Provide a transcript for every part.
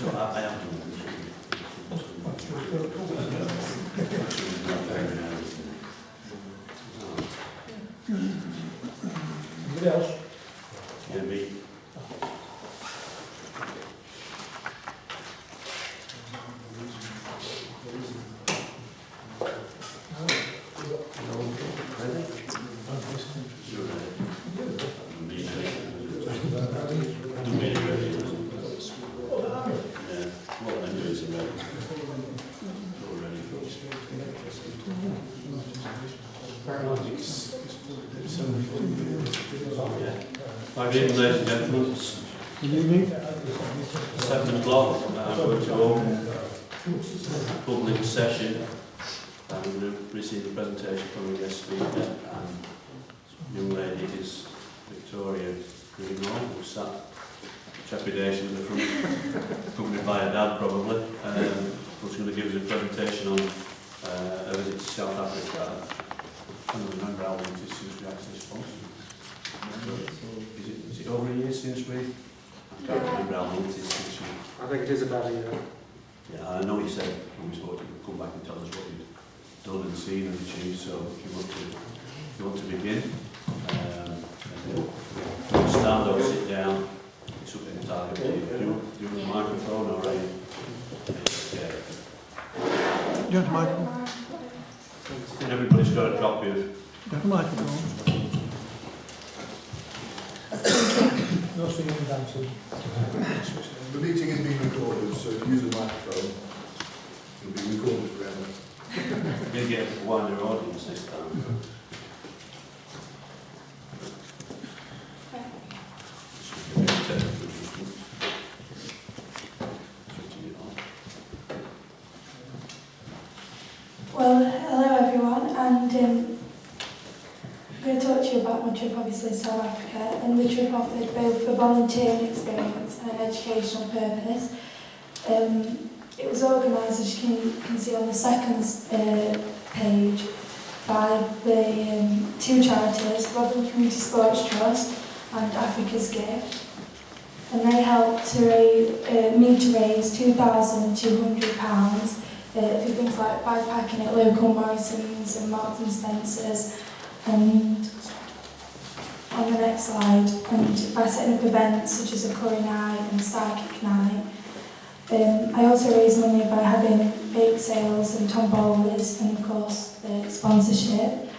So I have to. Anybody else? Yeah, me. Good evening, ladies and gentlemen. Good evening. 7 o'clock. I'm going to open public session. I'm going to receive a presentation from the guest speaker, and young lady is Victoria Greenwald, who sat trepidation at the front, accompanied by her dad probably, who's going to give us a presentation on a visit to South Africa. I can't remember how long it is since we actually sponsored. Is it over a year since we? I can't remember how long it is since you. I think it is about a year. Yeah, I know you said when we spoke, you could come back and tell us what you'd done and seen and achieved. So if you want to begin, stand or sit down, it's up entirely to you. Do you want the microphone or are you? Yeah. Do you want a microphone? And everybody's got a copy of. Do you want a microphone? No singing and dancing. The meeting is being recorded, so if you use a microphone, it'll be recorded forever. We'll get a wider audience this time. Well, hello everyone, and I'm going to talk to you about my trip, obviously, to South Africa, and the trip offered both a volunteering experience and an educational purpose. It was organised, as you can see on the second page, by the two charities, Rotherham Community Sports Trust and Africa's Gift, and they helped to raise £2,200 through things like backpacking at local Morrison's and Marks and Spencer's. And on the next slide, and by setting up events such as a curry night and psychic night. I also raised money by having bake sales and tombolas and of course the sponsorship.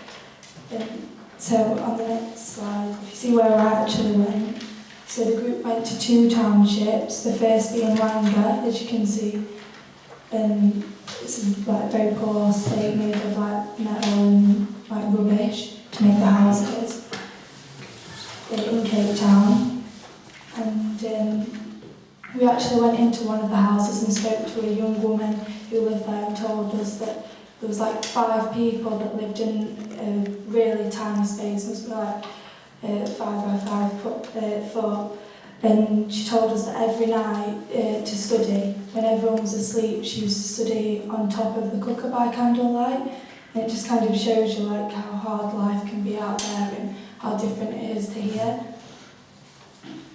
So on the next slide, if you see where I actually went. So the group went to 2 townships, the first being Langa, as you can see. It's like very poor slate made of like metal and like rubbish to make the houses in Cape Town. And we actually went into one of the houses and spoke to a young woman who lived there and told us that there was like 5 people that lived in a really tiny space, must be like 5 by 5 foot. And she told us that every night to study, when everyone was asleep, she used to study on top of the cooker by candlelight. And it just kind of shows you like how hard life can be out there and how different it is to here.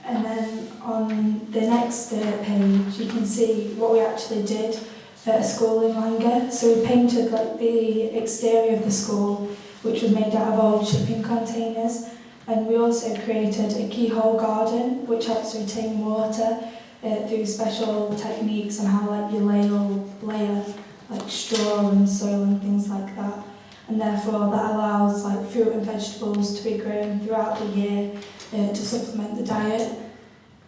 And then on the next page, you can see what we actually did at a school in Langa. So we painted like the exterior of the school, which was made out of old shipping containers. And we also created a keyhole garden, which helps retain water through special techniques on how like you layer like straw and soil and things like that. And therefore that allows like fruit and vegetables to be grown throughout the year to supplement the diet.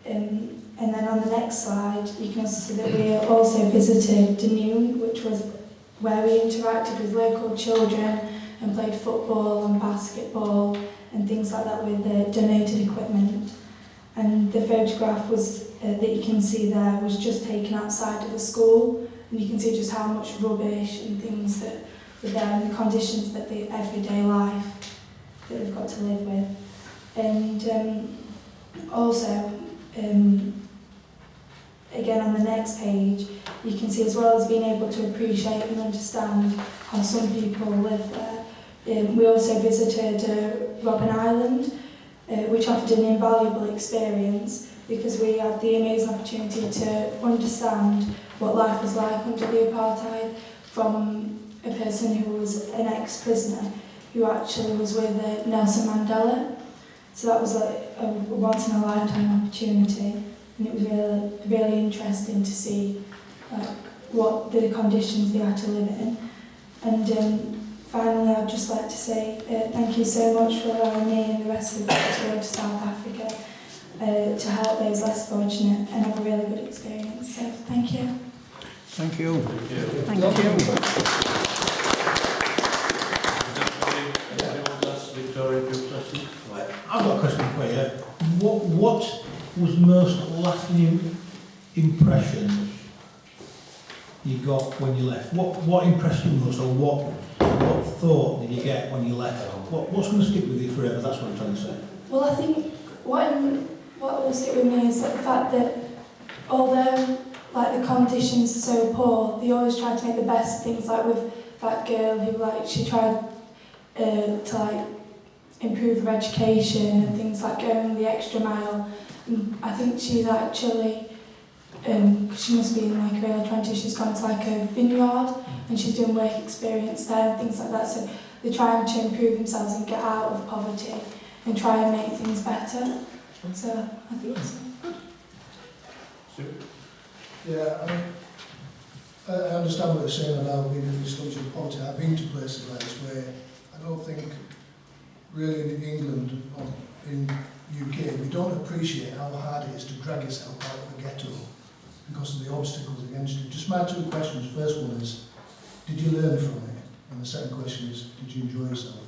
And then on the next slide, you can also see that we also visited Danune, which was where we interacted with local children and played football and basketball and things like that with donated equipment. And the photograph was that you can see there was just taken outside of the school, and you can see just how much rubbish and things that were there and the conditions that the everyday life that they've got to live with. And also, again on the next page, you can see as well as being able to appreciate and understand how some people live there. We also visited Robben Island, which offered an invaluable experience because we had the amazing opportunity to understand what life was like under the apartheid from a person who was an ex-prisoner who actually was with Nelson Mandela. So that was like a once-in-a-lifetime opportunity, and it was really, really interesting to see what the conditions they had to live in. And finally, I'd just like to say thank you so much for allowing me and the rest of the group to go to South Africa to help those less fortunate and have a really good experience. So thank you. Thank you. Thank you. Thank you. Anyone else, Victoria, for your question? Right. I've got a question for you. What was the most lasting impression you got when you left? What impressed you most, or what thought did you get when you left? What's going to stick with you forever? That's what I'm trying to say. Well, I think what will stick with me is the fact that although like the conditions are so poor, they always try to make the best things. Like with that girl who she tried to improve her education and things like going the extra mile. And I think she's actually she must be in her early 20s. She's gone to a vineyard and she's doing work experience there and things like that. So they're trying to improve themselves and get out of poverty and try and make things better. So I think it's good. Yeah, I understand what you're saying about being in this country of poverty. I've been to places like this where I don't think really in England or in UK we don't appreciate how hard it is to drag yourself out of the ghetto because of the obstacles against you. Just my two questions. First one is, did you learn from it? And the second question is, did you enjoy yourself?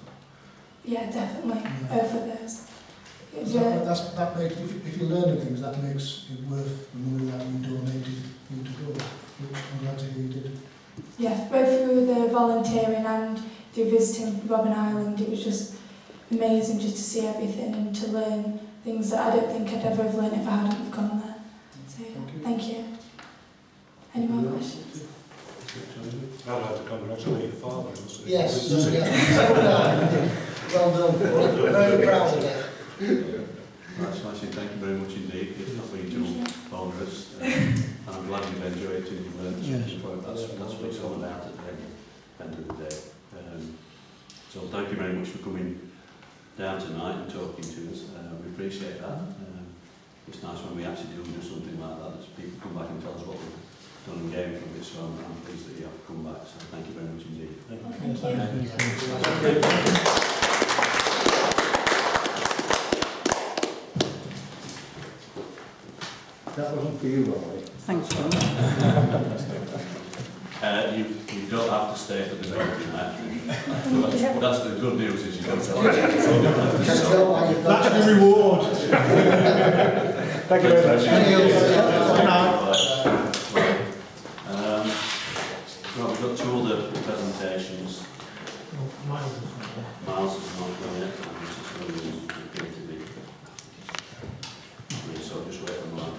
Yeah, definitely. Yeah. Both of those. That makes, if you're learning things, that makes it worth the money that you donated for you to go, which I'm glad to hear you did. Yeah, both through the volunteering and through visiting Robben Island, it was just amazing just to see everything and to learn things that I don't think I'd ever have learned if I hadn't have gone there. So yeah, thank you. Any more questions? I'd like to congratulate your father. Yes, well done. Very proud of it. Right, smashing. Thank you very much indeed. It's not been too onerous. I'm glad you've enjoyed it and you've learned something from it. That's what it's all about at the end of the day. So thank you very much for coming down tonight and talking to us. We appreciate that. It's nice when we actually do something like that, that people come back and tell us what we've done and gained from it. So I'm pleased that you have come back. So thank you very much indeed. Thank you. That wasn't for you, Rory. Thanks, John. You don't have to stay for the meeting, actually. That's the good news, is you don't have to stay. That's the reward. Thank you very much. Right, we've got two other presentations. Miles is not done yet, and Mrs. Williams is going to be. So just wait for Mike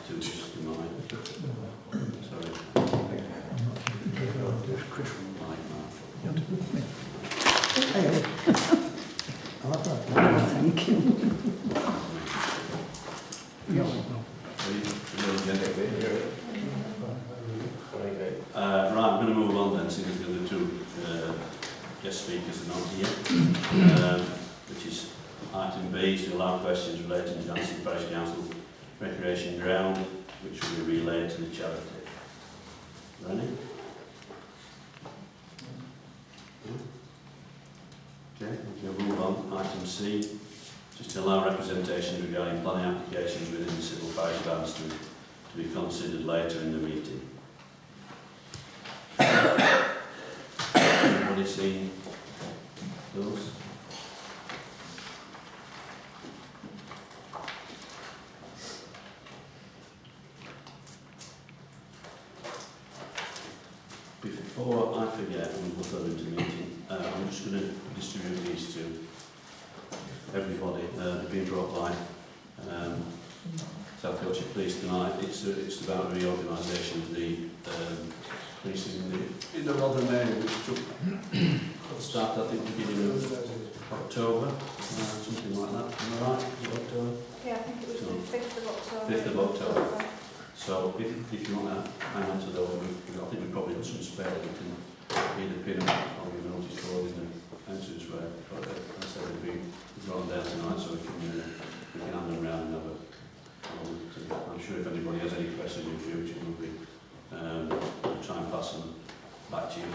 to just the mic. Sorry. Thank you. Right, I'm going to move on then, since the other two guest speakers are not here, which is item B, to allow questions relating to Anston Parish Council recreation ground, which will be relayed to the charity. Ready? Okay, we'll move on. Item C, just to allow representation regarding planning applications within the civil parish of Anston to be considered later in the meeting. Everybody seen those? Before I forget, and we'll go into the meeting, I'm just going to distribute these to everybody. They've been brought by South Yorkshire Police tonight. It's about a reorganisation of the police in the Rotherham area, which started, I think, beginning of October, something like that. Am I right? Joe? Yeah, I think it was the 5th of October. 5th of October. So if you want to hang on to those, I think we've probably got some spare. We can either pin them on the notice board in the entrance where, but I said they've been drawn down tonight, so we can hand them around and have a. I'm sure if anybody has any questions in future, we'll be try and pass them back to you.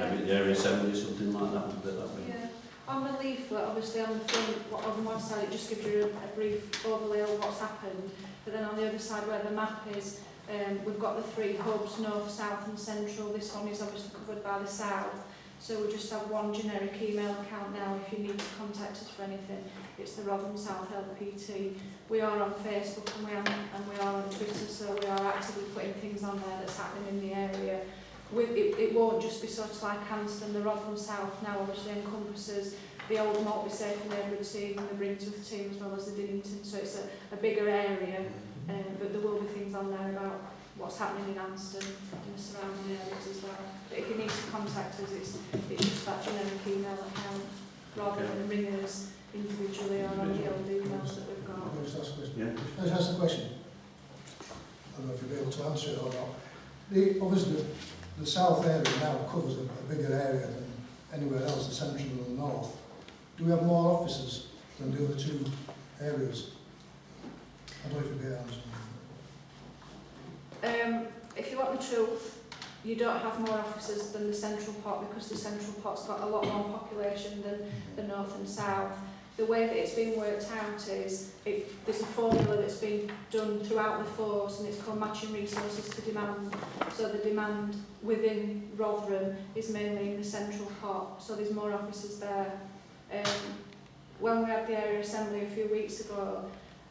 And maybe the area assembly, something like that. Yeah. On the leaflet, obviously on the front, on one side it just gives you a brief overlay of what's happened, but then on the other side where the map is, we've got the 3 hubs, north, south and central. This one is obviously covered by the south, so we just have one generic email account now if you need to contact us for anything. It's the Rotherham South LPT. We are on Facebook and we are on Twitter, so we are actively putting things on there that's happening in the area. It won't just be sort of like Anston. The Rotherham South now obviously encompasses the old Maltby Safe neighbourhood team and the Bringsworth team as well as the Dinnington, so it's a bigger area, but there will be things on there about what's happening in Anston and the surrounding areas as well. But if you need to contact us, it's just that generic email account rather than ring us individually or on the old emails that we've got. Can I just ask a question? Yeah. Can I just ask a question? I don't know if you'll be able to answer it or not. Obviously, the south area now covers a bigger area than anywhere else, the central and the north. Do we have more officers than the other 2 areas? I don't know if you'll be able to answer. If you want the truth, you don't have more officers than the central pot because the central pot's got a lot more population than the north and south. The way that it's been worked out is there's a formula that's been done throughout the force and it's called matching resources to demand. So the demand within Rotherham is mainly in the central pot, so there's more officers there. When we had the area assembly a few weeks ago,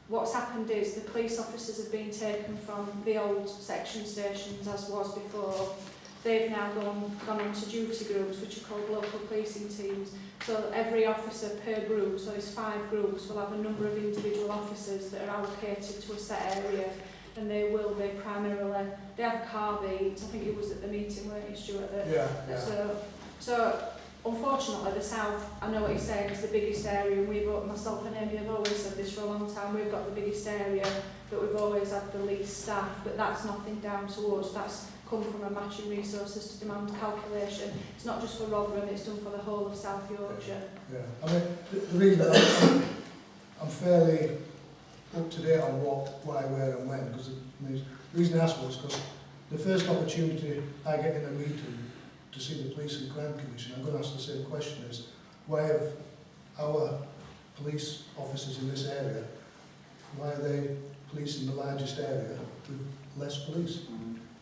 what's happened is the police officers have been taken from the old section stations as was before. They've now gone on to duty groups, which are called local policing teams. So every officer per group, so there's 5 groups, will have a number of individual officers that are allocated to a set area, and they will be primarily, they have car beats. I think it was at the meeting, weren't you, Stuart? So unfortunately, the south, I know what you're saying, is the biggest area, and myself and Amy have always said this for a long time, we've got the biggest area, but we've always had the least staff, but that's nothing down to us, that's come from a matching resources to demand calculation. It's not just for Rotherham, it's done for the whole of South Yorkshire. Yeah, I mean, the reason I'm fairly up to date on what, why, where and when, because the reason I asked was because the first opportunity I get in a meeting to see the Police and Crime Commission, I'm going to ask the same question, is why have our police officers in this area, why are they policing the largest area with less police?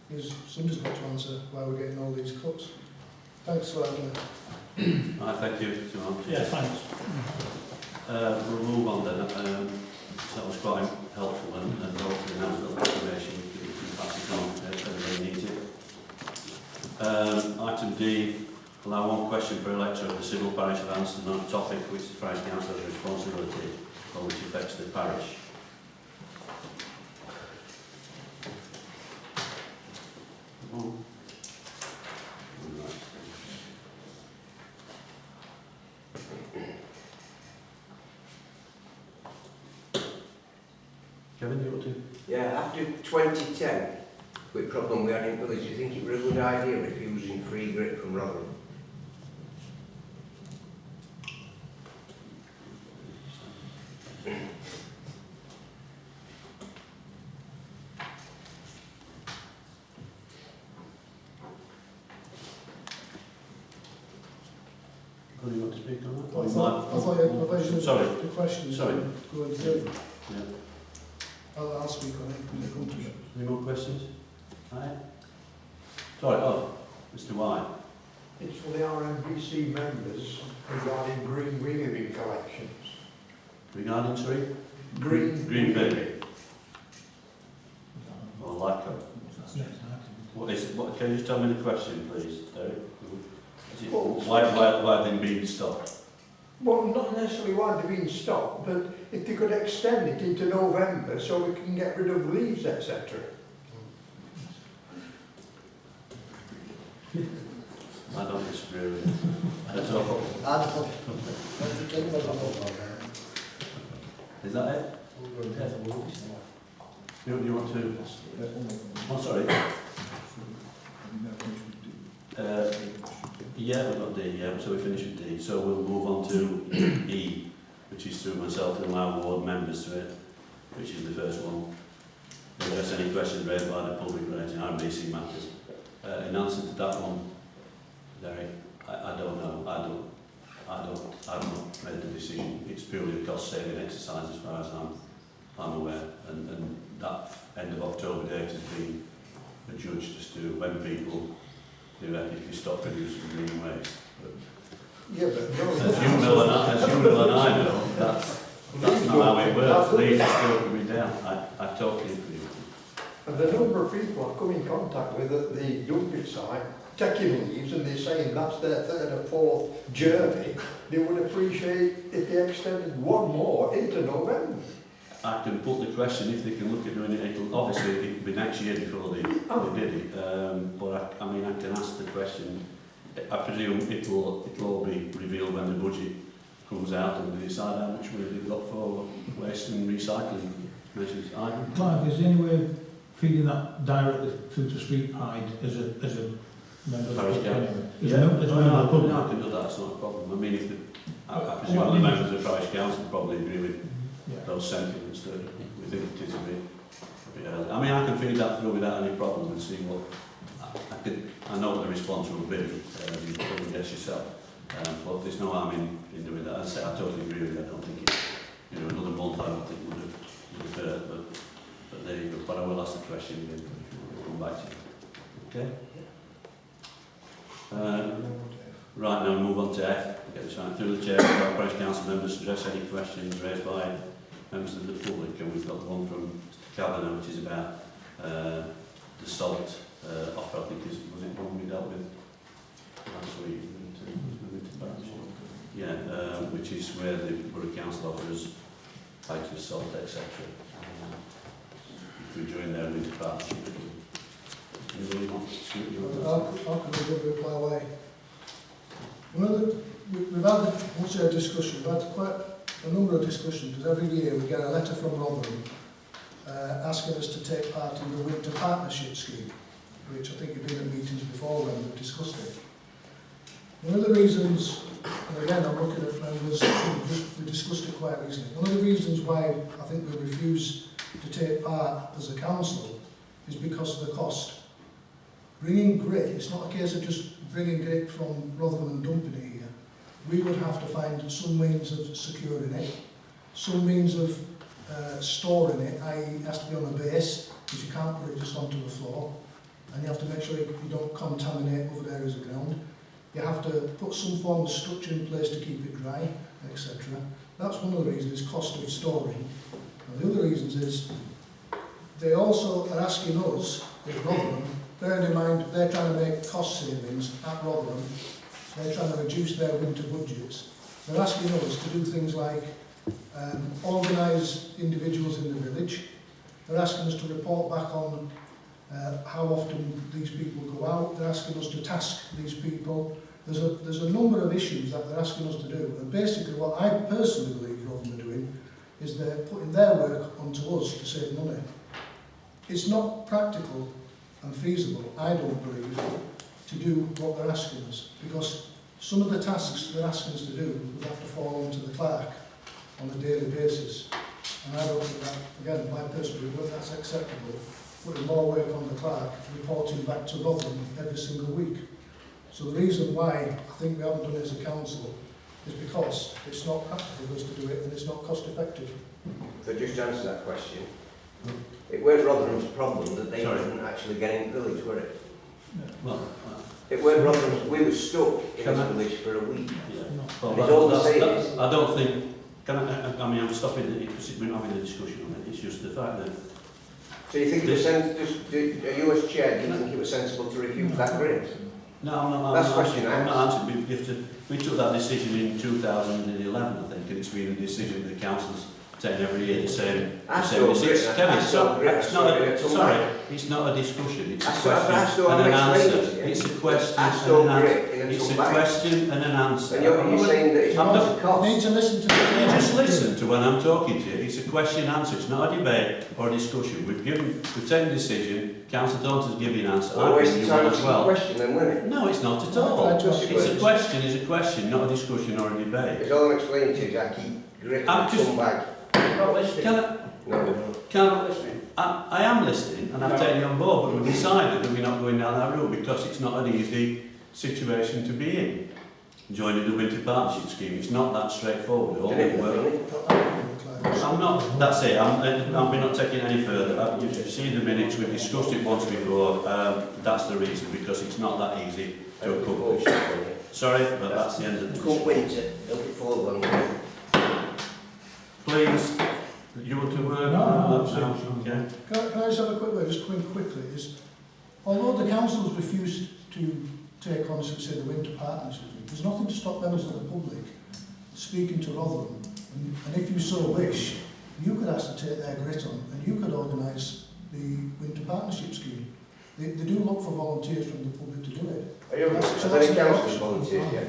Because somebody's got to answer why we're getting all these cuts. Thanks for having me. Thank you, John. Yeah, thanks. We'll move on then. That was quite helpful and hopefully now we've got the information we can pass it on if everybody needs it. Item D, allow 1 question per elector of the civil parish of Anston on a topic which the parish council has responsibility or which affects the parish. Kevin, you want to? Yeah, after 2010, with problem we had in village, do you think it was a good idea refusing free grit from Rotherham? Do you want to speak on that? I thought you Sorry. the questions Sorry. going through. Yeah. I'll speak on it when they come to it. Any more questions? Aye. Sorry, Mr. White. It's for the RMBC members regarding green wheelie collections. Regarding, sorry? Green baby. Or like what is it? What, can you just tell me the question, please, Derek? Is it, why have they been stopped? Well, not necessarily why they've been stopped, but if they could extend it into November so we can get rid of leaves, etc. I don't disagree with you. That's all. Is that it? You want to? Oh, sorry. Yeah, we've got D, yeah, so we finished with D. So we'll move on to E, which is through myself and allow ward members to it, which is the first one. If there's any questions raised by the public relating to RBC matters. In answer to that one, Derek, I don't know. I've not made the decision. It's purely a cost-saving exercise as far as I'm aware. And that end of October date has been adjudged as to when people theoretically stop producing green waste. But Yeah, but no, as you know and I know, that's not how it works. Leaves are still coming down. I totally agree with you. and the number of people I've come in contact with at the dumping site, taking leaves, and they're saying that's their third or fourth journey, they would appreciate if they extended one more into November. I can put the question if they can look at doing it. Obviously, it'll be next year before they did it. But I mean, I can ask the question. I presume it'll all be revealed when the budget comes out and they decide how much money they've got for waste and recycling measures. Clive, is there any way of feeding that directly through to Street Pride as a member of the Parish public Council? anyway? As Yeah, a member of the public? I can do that. It's not a problem. I mean, if I presume the members of the Parish Council probably agree with those sentiments that we think it is a bit early. I mean, I can feed that through without any problem and see what I know what the response will be. You probably guess yourself. But there's no harm in doing that. As I say, I totally agree with you. I don't think it, another month I don't think would have hurt. But there you go. But I will ask the question again. We'll come back to you. Okay. Right, now we move on to F. Get this right. Through the chair, our Parish Council members address any questions raised by members of the public, and we've got the one from Mr. Kavanagh, which is about the salt offer. I think was it one we dealt with last week? Yeah, which is where the Borough Council offers pipes of salt, etc. If we join their winter partnership. Anybody want to speak? How can we do it my way? We've had a discussion, we've had quite a number of discussions, because every year we get a letter from Rotherham asking us to take part in the winter partnership scheme, which I think you've been at meetings before when we've discussed it. One of the reasons, and again I'm looking at members, we discussed it quite recently, one of the reasons why I think we refuse to take part as a council is because of the cost. Bringing grit, it's not a case of just bringing grit from Rotherham and dumping it here. We would have to find some means of securing it, some means of storing it, i.e. it has to be on a base, because you can't put it just onto the floor, and you have to make sure you don't contaminate other areas of ground. You have to put some form of structure in place to keep it dry, etc. That's one of the reasons, is cost of storing. And the other reasons is, they also are asking us, at Rotherham, bearing in mind they're trying to make cost savings at Rotherham, they're trying to reduce their winter budgets. They're asking us to do things like organise individuals in the village. They're asking us to report back on how often these people go out. They're asking us to task these people. There's a number of issues that they're asking us to do. And basically what I personally believe Rotherham are doing is they're putting their work onto us to save money. It's not practical and feasible, I don't believe, to do what they're asking us, because some of the tasks they're asking us to do would have to fall onto the clerk on a daily basis. And I don't think that, again, my personal view, that's acceptable, putting more work on the clerk, reporting back to Rotherham every single week. So the reason why I think we haven't done it as a council is because it's not practical for us to do it and it's not cost effective. So just to answer that question, it weren't Rotherham's problem that they couldn't actually get in the village, were it? Well, it weren't Rotherham's, we were stuck in this village for a week. yeah. Well, it's all the same. I don't think. I mean, I'm stopping it because we're not having a discussion on it. It's just the fact that. So you think it was you as chair, do you think it was sensible to refuse that grant? No, I'm not. That's the question I'm not answering. We took that decision in 2011, I think, and it's been a decision the council's taken every year. The same decision. Kevin, sorry, it's not a discussion. It's a question and an answer. It's a question and an answer. then It's a come back. question and an answer. And you're saying that it's I'm not not- a cost. Need to listen to You just listen to when I'm talking to you. It's a question answer. It's not a debate or a discussion. We've taken a decision. Councillor Thornton's giving an answer. Well, I've waste given of you one time as asking a well. question then, wouldn't it? No, it's not at all. I trust you. It's a question is a question, not a discussion or a debate. It's all I'm explaining to you is I keep gripping I'm just- come back. Can I am listening and I've taken you on board, but we've decided that we're not going down that route because it's not an easy situation to be in. Joining the winter partnership scheme, it's not that straightforward. All the work. I'm not, that's it, we're not taking it any further. You've seen the minutes, we've discussed it once before, that's the reason, because it's not that easy to accomplish. Sorry, but that's the end of the Come issue. winter, don't be full of them. Please, you want to work? No, Okay. Can I just have a quick word, just coming quickly, is although the councils refused to take on, say, the winter partnership, there's nothing to stop members of the public speaking to Rotherham, and if you so wish, you could ask to take their grit on, and you could organise the winter partnership scheme. They do look for volunteers from the public to do it. Are you So any that's councillors volunteers yet?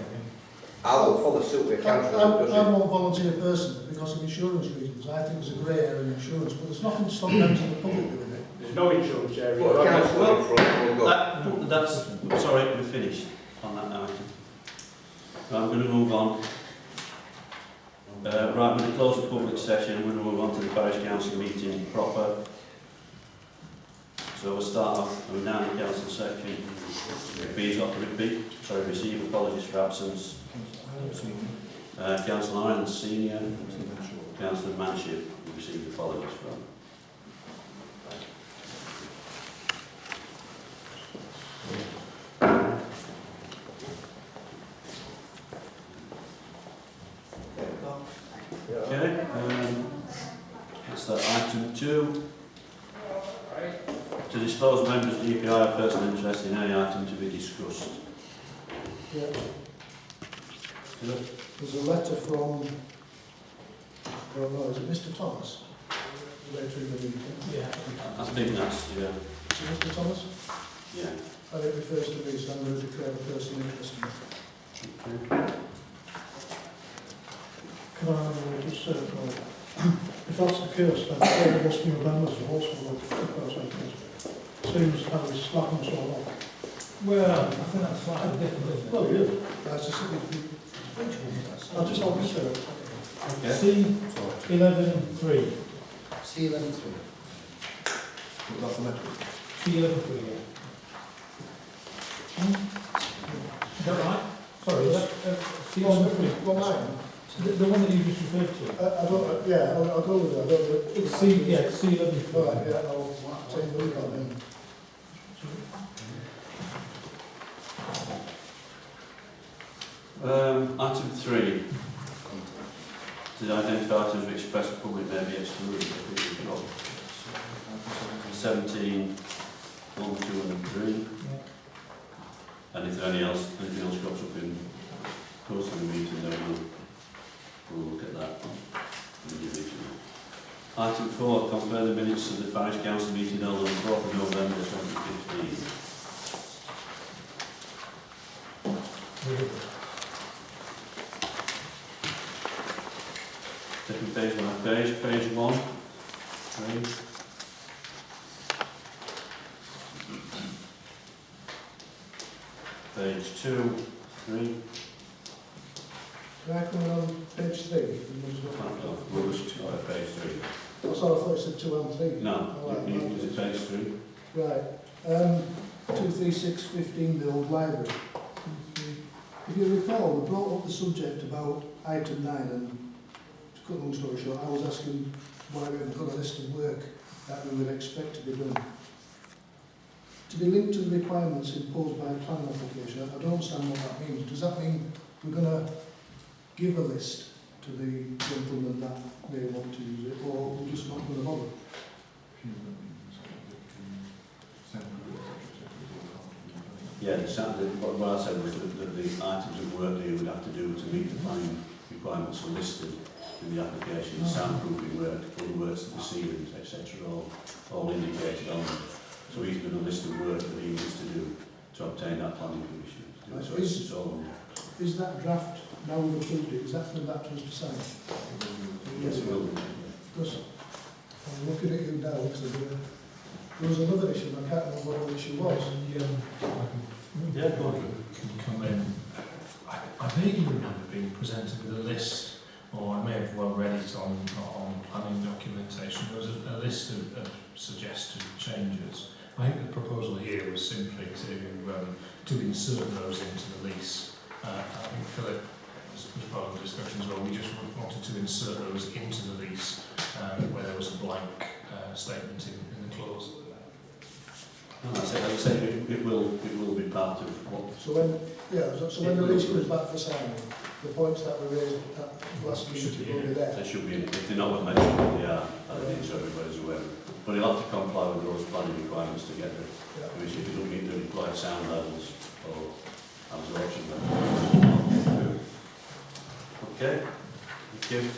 I'll follow suit with a councillor that does I it. won't volunteer personally because of insurance reasons. I think there's a grey area in insurance, but there's nothing to stop members of the public doing it. There's no insurance area. Put a councillor in front, we'll go. That's, sorry, we're finished on that item. Right, I'm going to move on. Right, I'm going to close the public session. I'm going to move on to the parish council meeting proper. So we'll start off, we're now in the council section. Receive apologies for absence. Councillor Ireland Senior, Councillor Manship, received apologies from. Okay, that's that. Item 2. To disclose members of the EPI are personal interest in any item to be discussed. Yeah. There's a letter from, I don't know, is it Mr. Thomas? Later in the meeting. Yeah. I think that's, yeah. Is it Mr. Thomas? Yeah. And it refers to me, so I'm going to declare a personal interest in it. Okay. Can I just say, if that's the case, then all of us new members are also going to take those interest. Seems to have a slap and so on. Well, I think that's slightly different, isn't it? Well, yeah. That's a city. I'll just hold this here. Okay. C11.3. C11.3. That's the letter. C11.3, yeah. Is that right? Sorry, is that C11.3? Well, mine. The one that you just referred to? I don't, yeah, I'll go with it. I don't know. It's C11.3. Right, yeah, I'll take a look at them. Item 3. To identify items which express the public may be excluded. I think we've got 17, 1, 2 and 3. And if anything else crops up in course of the meeting, then we'll look at that individually. Item 4. Confirm the minutes of the parish council meeting held on the 4th of November 2015. Second page, page 1. Page 2, 3. Can I come in on page 3? We'll just start page 3. Oh, sorry, I thought it said 2 and 3. No, Oh, right, is it page 3? Right. 23615, the old library. If you recall, we brought up the subject about item 9, and to cut a long story short, I was asking why we haven't got a list of work that we would expect to be done. To be linked to the requirements imposed by a planning application, I don't understand what that means. Does that mean we're going to give a list to the gentleman that they want to use it, or we're just not going to bother? Yeah, what I said was that the items of work that you would have to do to meet the planning requirements are listed in the application. Soundproofing work, all the works to the ceilings, etc. all indicated on them. So he's got a list of work that he needs to do to obtain that planning permission. So it's all, Is that draft, now we've approved it, is that for that to us to sign? yes, it will be. Because I'm looking at you now, because there was another issue, and I can't remember what the issue was. Yeah, go on. Can come in. I vaguely remember being presented with a list, or I may have well read it on planning documentation. There was a list of suggested changes. I think the proposal here was simply to insert those into the lease. I think Philip was part of the discussion as well. We just wanted to insert those into the lease where there was a blank statement in the clause. No, that's it. As I say, it will be part of what. So when the lease comes back for signing, the points that were raised at last meeting will be there. They should be, if they're not mentioned, they are, I think so everybody's aware. But he'll have to comply with those planning requirements to get the commission. If you don't meet the required sound levels or absorption levels. Okay, thank you.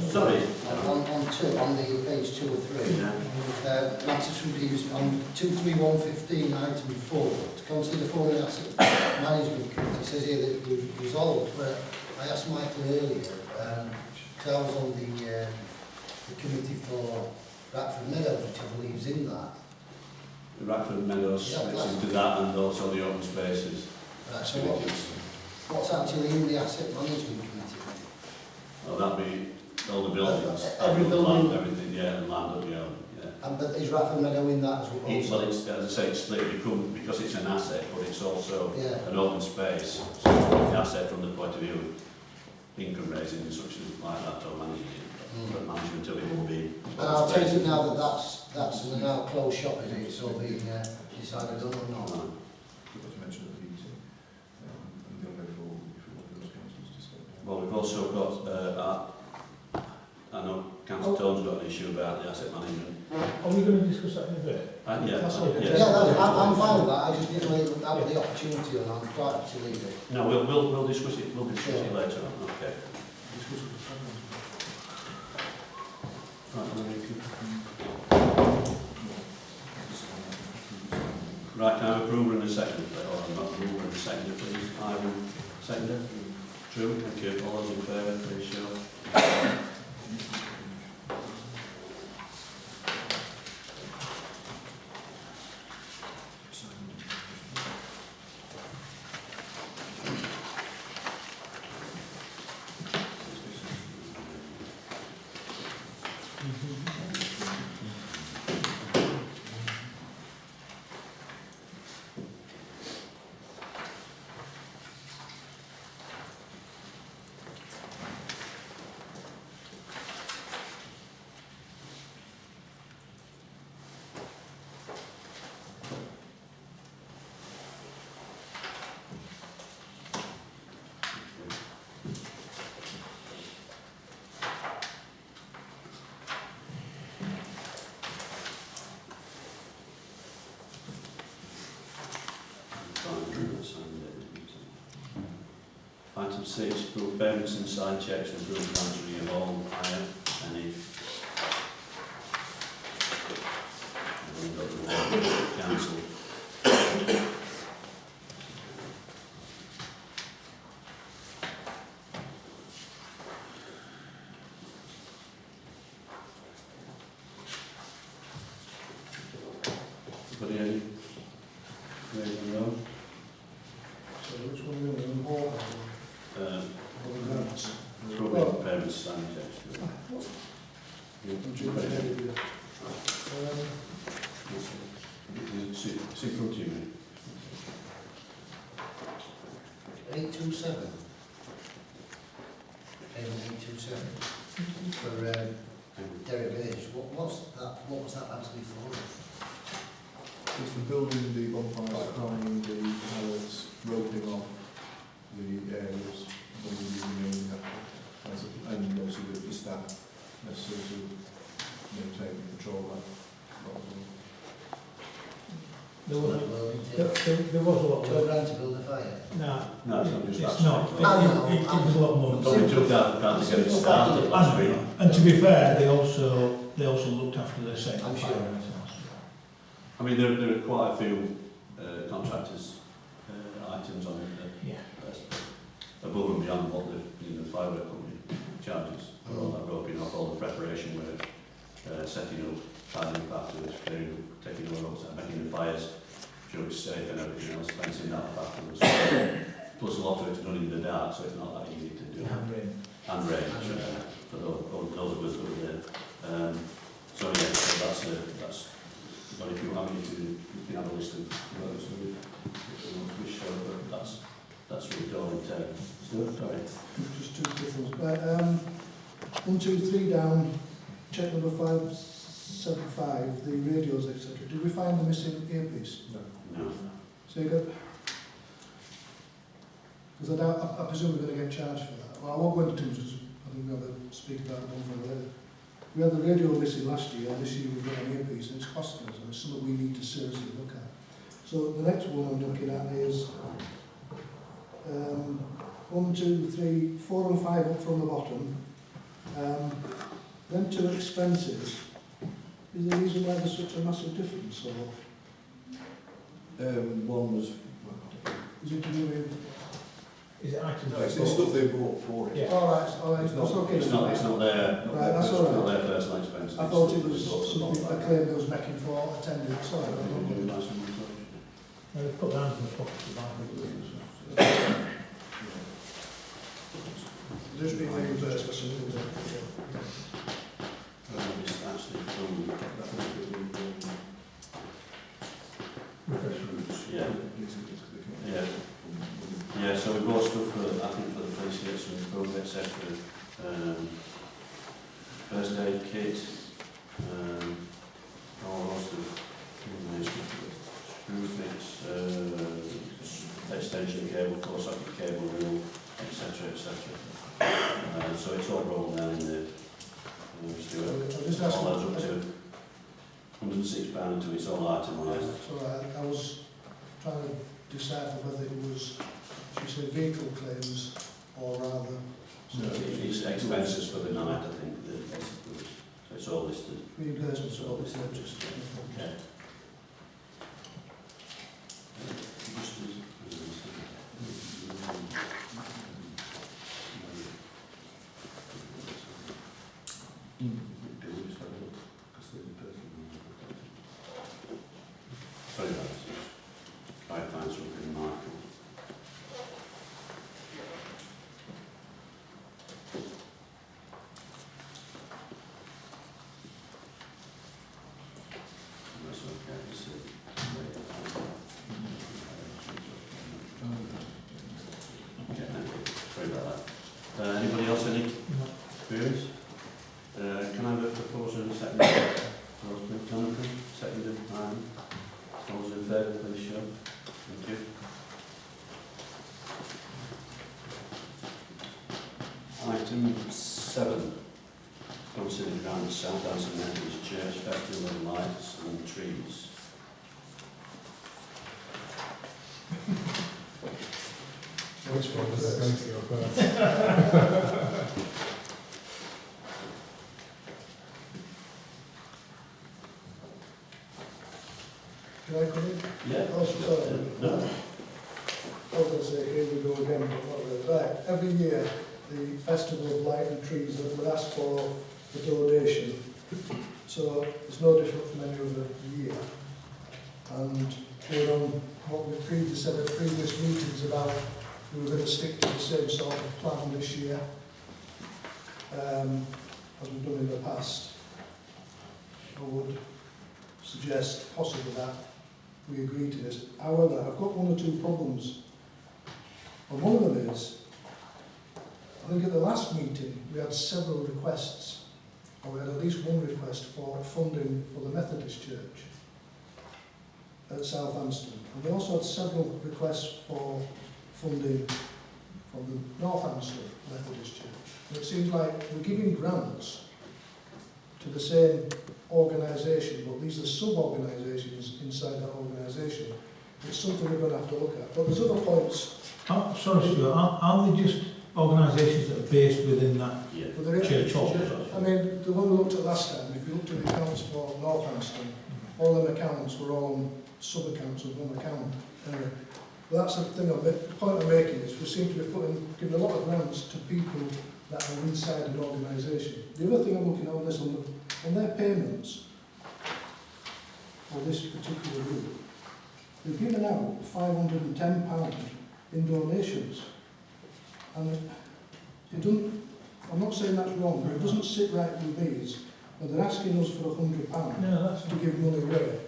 Sorry. On the page 2 or 3, Yeah. matters from previous, on 23115 item 4, to consider forming an asset management committee. It says here that it was resolved, but I asked Michael earlier, because I was on the committee for Ratford Meadows, which I believe is in that. The Ratford Meadows Yeah, fits into that, and also the open spaces. Right, so what's actually in the asset management committee? Well, that'd be all the buildings, Every building. land, everything, yeah, and land up, yeah. But is Ratford Meadow in that as well? Well, it's, as I say, it's split because it's an asset, but it's also Yeah. an open space. So the asset from the point of view of income raising and such like that, or managing it, but management of it will be. And I'll take it now that that's a now closed shop, is it? It's all being decided on or not? No. Well, we've also got, I know Councillor Tone's got an issue about the asset management. Are we going to discuss that in a bit? Yeah, That's okay. yes. I'm fine with that. I just didn't really have the opportunity, and I'm quite happy to leave it. No, we'll discuss it. We'll discuss it later on. Okay. Right, can I have approval in a second, or I'm not approval in a second, please? I will second it. True, thank you. All those in favour, please show. Item 6, approve payments and side checks and approve transferring of all hire any. We've got the one cancelled. Anybody any? Raising those? So which one was in more? Approving payments and checks. It's in front of you. 827. Payment 827 for Derek Village. What was that actually for? It's for building the bonfires, priming the pallets, roping off the areas, and also the staff necessary to maintain and control that. There was a lot £12 grand to build a fire. No, it's not just It's that. not. It was a lot more. But we took that to get it started last week. And to be fair, they also looked after the second I'm fire. sure. and everything else. I mean, there are quite a few contractors' items on Yeah. above and beyond what the firework company charges for all that roping off, all the preparation work, setting up, tidying up afterwards, clearing up, taking the ropes out, making the fires sure it's safe and everything else, fencing that up afterwards. Plus a lot of it's done in the dark, so it's not that easy to do. And rain. And rain, for those of us who are there. So yeah, so that's. But if you want me to, you can have a list of those we show, but that's what we all intend. Sorry. Just two quick ones. Right, 1, 2, 3 down, check number 575, the radios, etc. Did we find the missing earpiece? No. So you got... Because I presume we're going to get charged for that. Well, I won't go into too much because I think we'll have to speak about one for later. We had the radio missing last year, and this year we've got an earpiece, and it's costing us, and it's something we need to seriously look at. So the next one I'm looking at is 1, 2, 3, 4 and 5 up from the bottom. Them two expenses, is there a reason why there's such a massive difference? Or One was... is it to do with... Is it items? No, it's the stuff they bought for it. Yeah. All right, that's okay. It's not their, Right, that's all right. It's not their personal expense. I thought it was something I claimed they was making for attendance. Sorry. They put their hands in the pockets to buy things. There's been reimbursed for something. It's actually from yeah. Yeah, so we bought stuff for, I think, for the police to get some food, etc. First aid kit, all sorts of screw fits, extension cable, core socket cable reel, etc. etc. So it's all rolled down in there. Just all adds up to £106 until it's all itemised. So I was trying to decipher whether it was, she said, vehicle claims or rather... So it's expenses for the night, I think. So it's all listed. Reimbursements are all listed. Okay. Sorry about this. Try to find something, Michael. That's okay, let's see. Okay, thank you. Sorry about that. Anybody else any queries? Can I have a proposal and a second? Jonathan, seconded by all those in favour, please show. Thank you. Item 7. Consider grant South Anston Methodist Church Festival of Lights and Trees. Which one is going to go first? Can I come in? Yeah. Oh, sorry. No. I was going to say, here we go again, but not really. Right, every year, the Festival of Light and Trees would ask for a donation. So it's no different from any other year. And we're on what we previously said at previous meetings about we were going to stick to the same sort of plan this year, as we've done in the past. I would suggest possibly that we agree to this. However, I've got 1 or 2 problems. And one of them is, I think at the last meeting we had several requests, or we had at least one request for funding for the Methodist Church at South Anston. And we also had several requests for funding from the North Anston Methodist Church. And it seems like we're giving grants to the same organisation, but these are sub-organisations inside that organisation. It's something we're going to have to look at. But there's other points. Sorry, Stuart, aren't they just organisations that are based within that church hall? I mean, the one we looked at last time, if you looked at the accounts for North Anston, all them accounts were all sub-accounts of one account. Anyway, but that's the thing the point I'm making is we seem to be giving a lot of grants to people that are inside an organisation. The other thing I'm looking at on this, on their payments for this particular group, they've given out £510 in donations. And it doesn't, I'm not saying that's wrong, but it doesn't sit right with me. But they're asking us for £100 to give money away.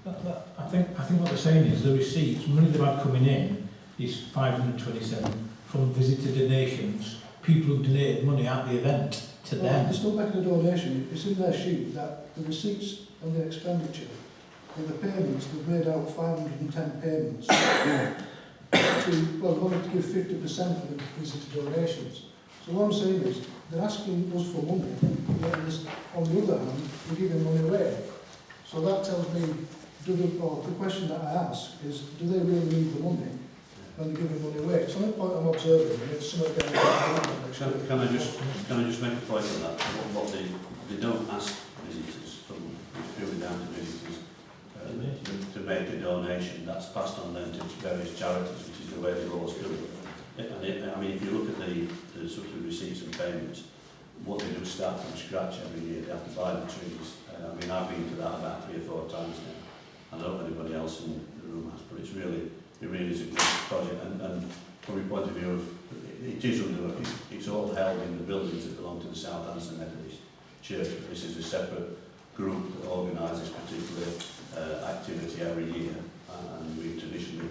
I think what they're saying is the receipts, money they've had coming in is 527 from visitor donations, people who donated money at the event to them. It's not making a donation, it's in their sheet that the receipts and the expenditure, in the payments, they've made out 510 payments. We're going to give 50% of the visitor donations. So what I'm saying is, they're asking us for money, and on the other hand, we're giving money away. So that tells me, the question that I ask is, do they really need the money when they're giving money away? It's only point I'm observing, and it's something Can I just make a point on that? What they don't ask visitors, it's purely down to visitors, to make a donation. That's passed on then to various charities, which is the way the laws do it. I mean, if you look at the sort of receipts and payments, what they do is start from scratch every year. They have to buy the trees. I mean, I've been to that about 3 or 4 times now. I don't know if anybody else in the room has, but it really is a good project. And from your point of view of, it's all held in the buildings that belong to the South Anston Methodist Church. This is a separate group that organise this particular activity every year, and we traditionally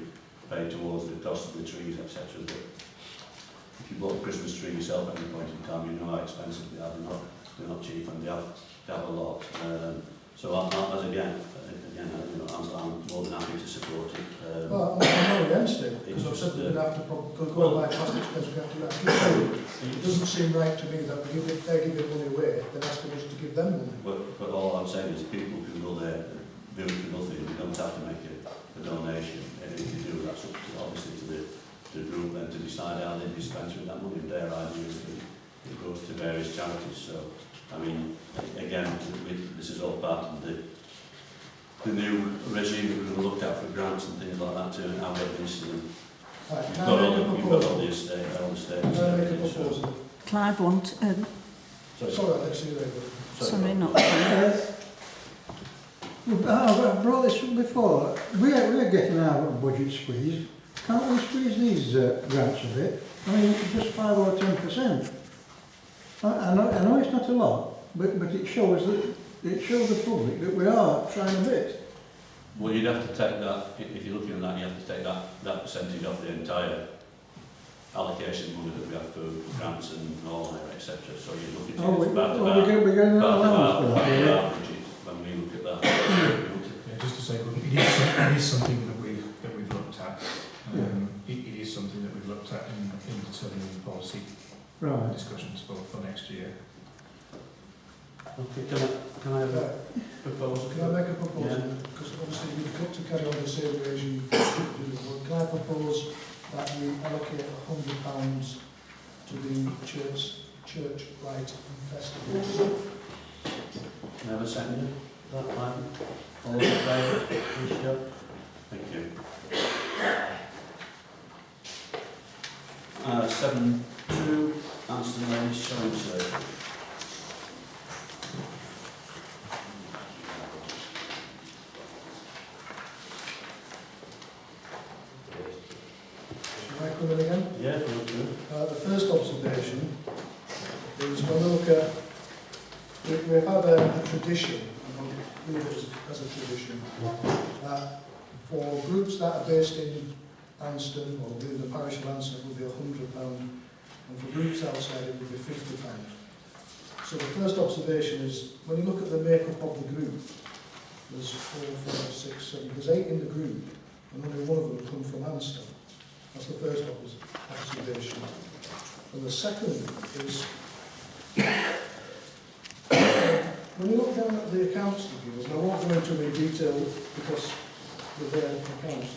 pay towards the cost of the trees, etc. But if you bought a Christmas tree yourself at any point in time, you know how expensive they are. They're not cheap, and they have a lot. So I'm more than happy to support it. Well, I'm not against it, because I've said we're going to have to go by past expense, we have to it doesn't seem right to me that they're giving money away, they're asking us to give them money. But all I'm saying is people can go there do it for nothing. You don't have to make a donation. If you do, that's up to, obviously to the group then to decide how they dispense with that money. Their idea is that it goes to various charities. So, I mean, again, this is all part of the new regime that we're going to look at for grants and things like that too, and how we administer them. Right, You've got all the estate, all the state. Can I make a proposal? Clive want, Sorry, I didn't see you later. sorry, not I've brought this up before. We're getting our budget squeezed. Can't we squeeze these grants a bit? I mean, just 5 or 10%. I know it's not a lot, but it shows the public that we are trying a bit. Well, you'd have to take that, if you're looking at that, you have to take that percentage off the entire allocation money that we have for grants and all that, etc. So you look at it as part of our budget when we look at that. Yeah, just to say, it is something that we've looked at. It is something that we've looked at in determining policy discussions for next year. Okay, can I have a proposal? Can I make a proposal? Because obviously we've got to carry on the same regime. Can I propose that we allocate £100 to the church right festival? Can I have a second? That line? All those in favour? Please show. Thank you. 7.2 Anston Parish showing circle. Shall I come in again? Yeah, if you want to. The first observation is when we look at, we've had a tradition, and I'll leave it as a tradition, that for groups that are based in Anston or within the parish of Anston it would be £100, and for groups outside it would be £50. So the first observation is, when you look at the makeup of the group, there's 4, 5, 6, 7, there's 8 in the group, and only one of them come from Anston. That's the first observation. And the second is, when you look down at the accounts figures, and I won't go into them in detail because they're there accounts,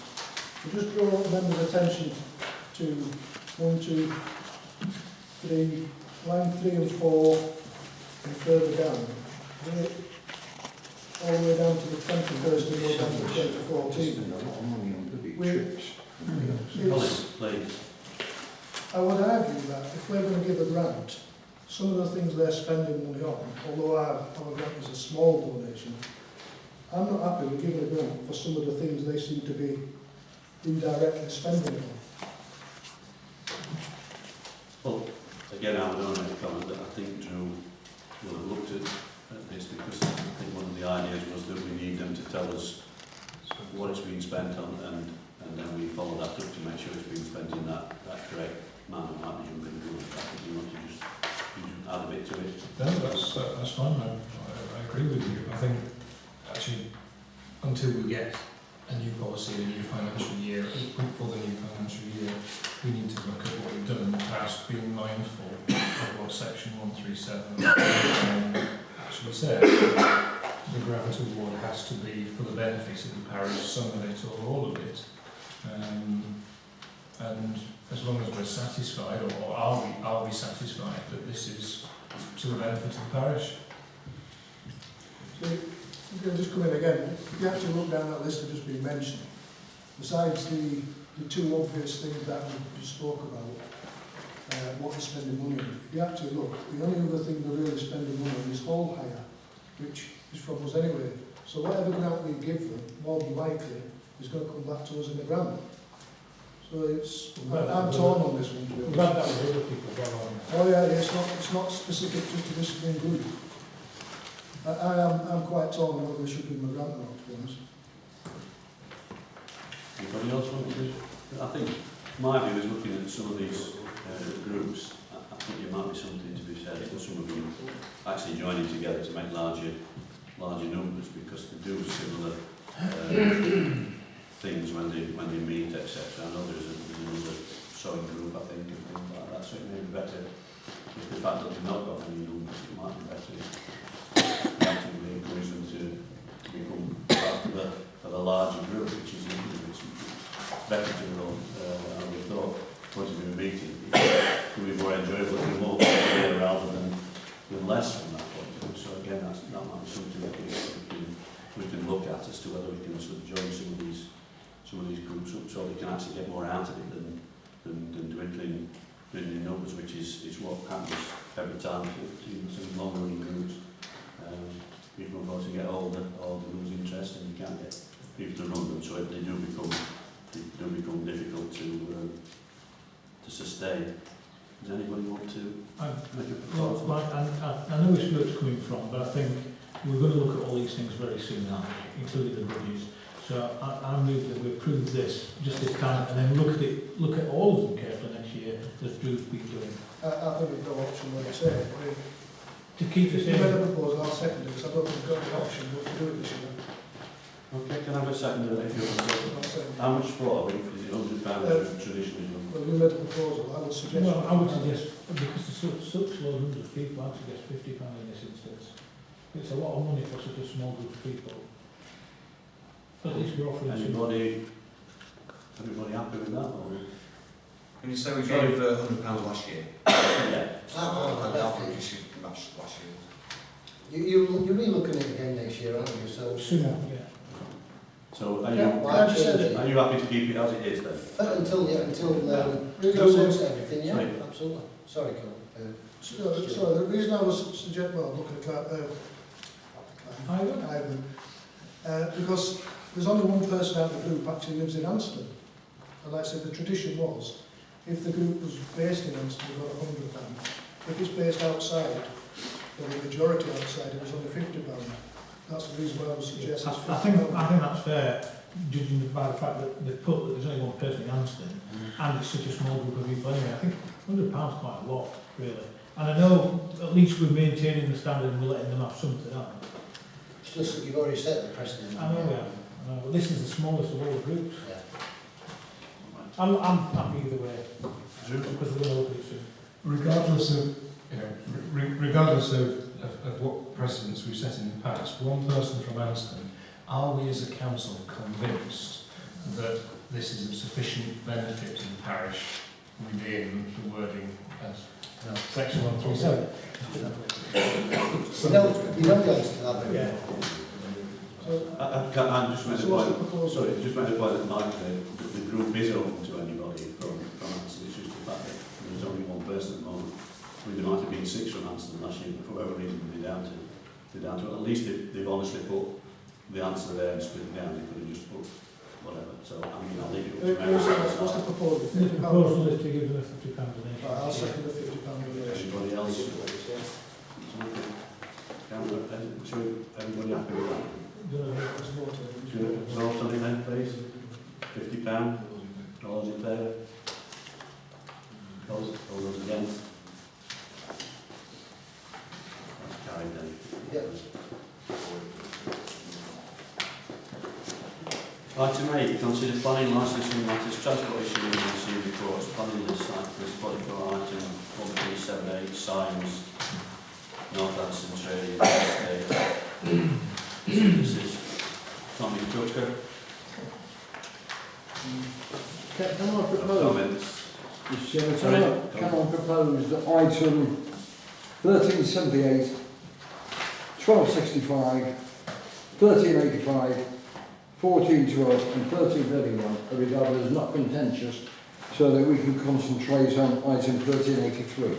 but just draw members' attention to 1, 2, 3, line 3 and 4, and further down. all the way down to the 21st of November 2014. Colin, please. I would argue that if we're going to give a grant, some of the things they're spending money on, although our grant is a small donation, I'm not happy with giving a grant for some of the things they seem to be indirectly spending it on. Well, again, I would only comment that I think Drew will have looked at this because I think one of the ideas was that we need them to tell us what it's been spent on and then we follow that up to make sure it's been spent in that correct manner. Might be jumping the gun. I think you want to just add a bit to it. No, that's fine. I agree with you. I think actually until we get a new policy, a new financial year, for the new financial year, we need to look at what we've done in the past, being mindful of what section 137 actually says. The grant award has to be for the benefit of the parish, some of it or all of it. And as long as we're satisfied, or are we satisfied that this is to the benefit of the parish? So, I'm going to just come in again. If you actually look down that list I've just been mentioned, besides the two obvious things that we just spoke about, what they're spending money on, if you actually look, the only other thing they're really spending money on is hall hire, which is from us anyway. So whatever grant we give them, more than likely, is going to come back to us in the grant. So it's, I'm torn on this one. We've had that with other people going on. Oh yeah, it's not specific just to this thing group. I'm quite torn on whether we should give them a grant or not, to be honest. Anybody else want to? I think my view is looking at some of these groups. I think there might be something to be said for some of them actually joining together to make larger numbers because they do similar things when they meet, etc. I know there's another sewing group, I think, and things like that. So it may be better if the fact that they've not got any numbers, it might be better actively encourage them to become part of a larger group, which is better to know, I would have thought, going to be a meeting. It could be more enjoyable and more clear rather than less from that point of view. So again, that might be something that we can look at as to whether we can sort of join some of these groups up so they can actually get more out of it than dwindling numbers, which is what happens every time to some long running groups. People go to get older, lose interest, and you can't get people to run them. So they do become difficult to sustain. Does anybody want to make a proposal? Well, I know it's where it's coming from, but I think we're going to look at all these things very soon now, including the budgets. So I move that we approve this just this time, and then look at all of them carefully next year, as Drew's been doing. I think we've got an option, like I say. To keep the If you same. made a proposal, I'll second it, because I don't think we've got the option but to do it this year. Okay, can I have a second if you want to? How much for? Is it £100 traditionally? Well, you made a proposal, I would suggest... Well, I would suggest, because there's such low numbers of people, I'd suggest £50 in this instance. It's a lot of money for such a small group of people. At least we're offering Everybody happy with that? Or? Can you say we gave £100 last year? Yeah. I think you should match last year. You'll be looking at it again next year, aren't you? So soon, yeah. So are you happy to keep it as it is then? Until everything, yeah, Sorry. absolutely. Sorry, Colin. So the reason I was suggesting, well, looking at Ivan, because there's only one person out of the group who actually lives in Anston. And like I said, the tradition was, if the group was based in Anston, we got £100. If it's based outside, or the majority outside, it was only £50. That's the reason why I was suggesting. I think that's fair, judging by the fact that they've put that there's only one person in Anston, and it's such a small group of people anyway. I think £100 quite a lot, really. And I know at least we're maintaining the standard and we're letting them have something out. It's just that you've already set the precedent. I know we have. But this is the smallest of all the groups. Yeah. I'm happy either way, because we're going to look at it soon. Regardless of what precedents we've set in the past, one person from Anston, are we as a council convinced that this is of sufficient benefit to the parish within the wording as section 137? You don't go to that. Yeah. I'm just making a point. Sorry, just making a point that Mike made. That the group is open to anybody from Anston. It's just the fact that there's only one person at the moment. I mean, there might have been 6 from Anston last year, but for whatever reason they're down to it. At least they've honestly put the answer there and split it down. They could have just put whatever. So I mean, I'll leave it up to members. What's the proposal? The proposal is to give them a £50 donation. Right, I'll second the £50 donation. Anybody else? Everybody happy with that? Let's vote on it. Should we vote on it then, please? £50. All those in favour? All those against? That's carried then. Yep. Item 8, consider planning licensing matters, transport issue and receive reports, planning list site list 44 item 1378 signs, North Anston Trading Estate. This is Tommy Tucker. Can I propose, Comments? Mr. Chairman, Sorry? can I propose that item 1378, 1265, 1385, 1412 and 1331 are regarded as not contentious, so that we can concentrate on item 1383.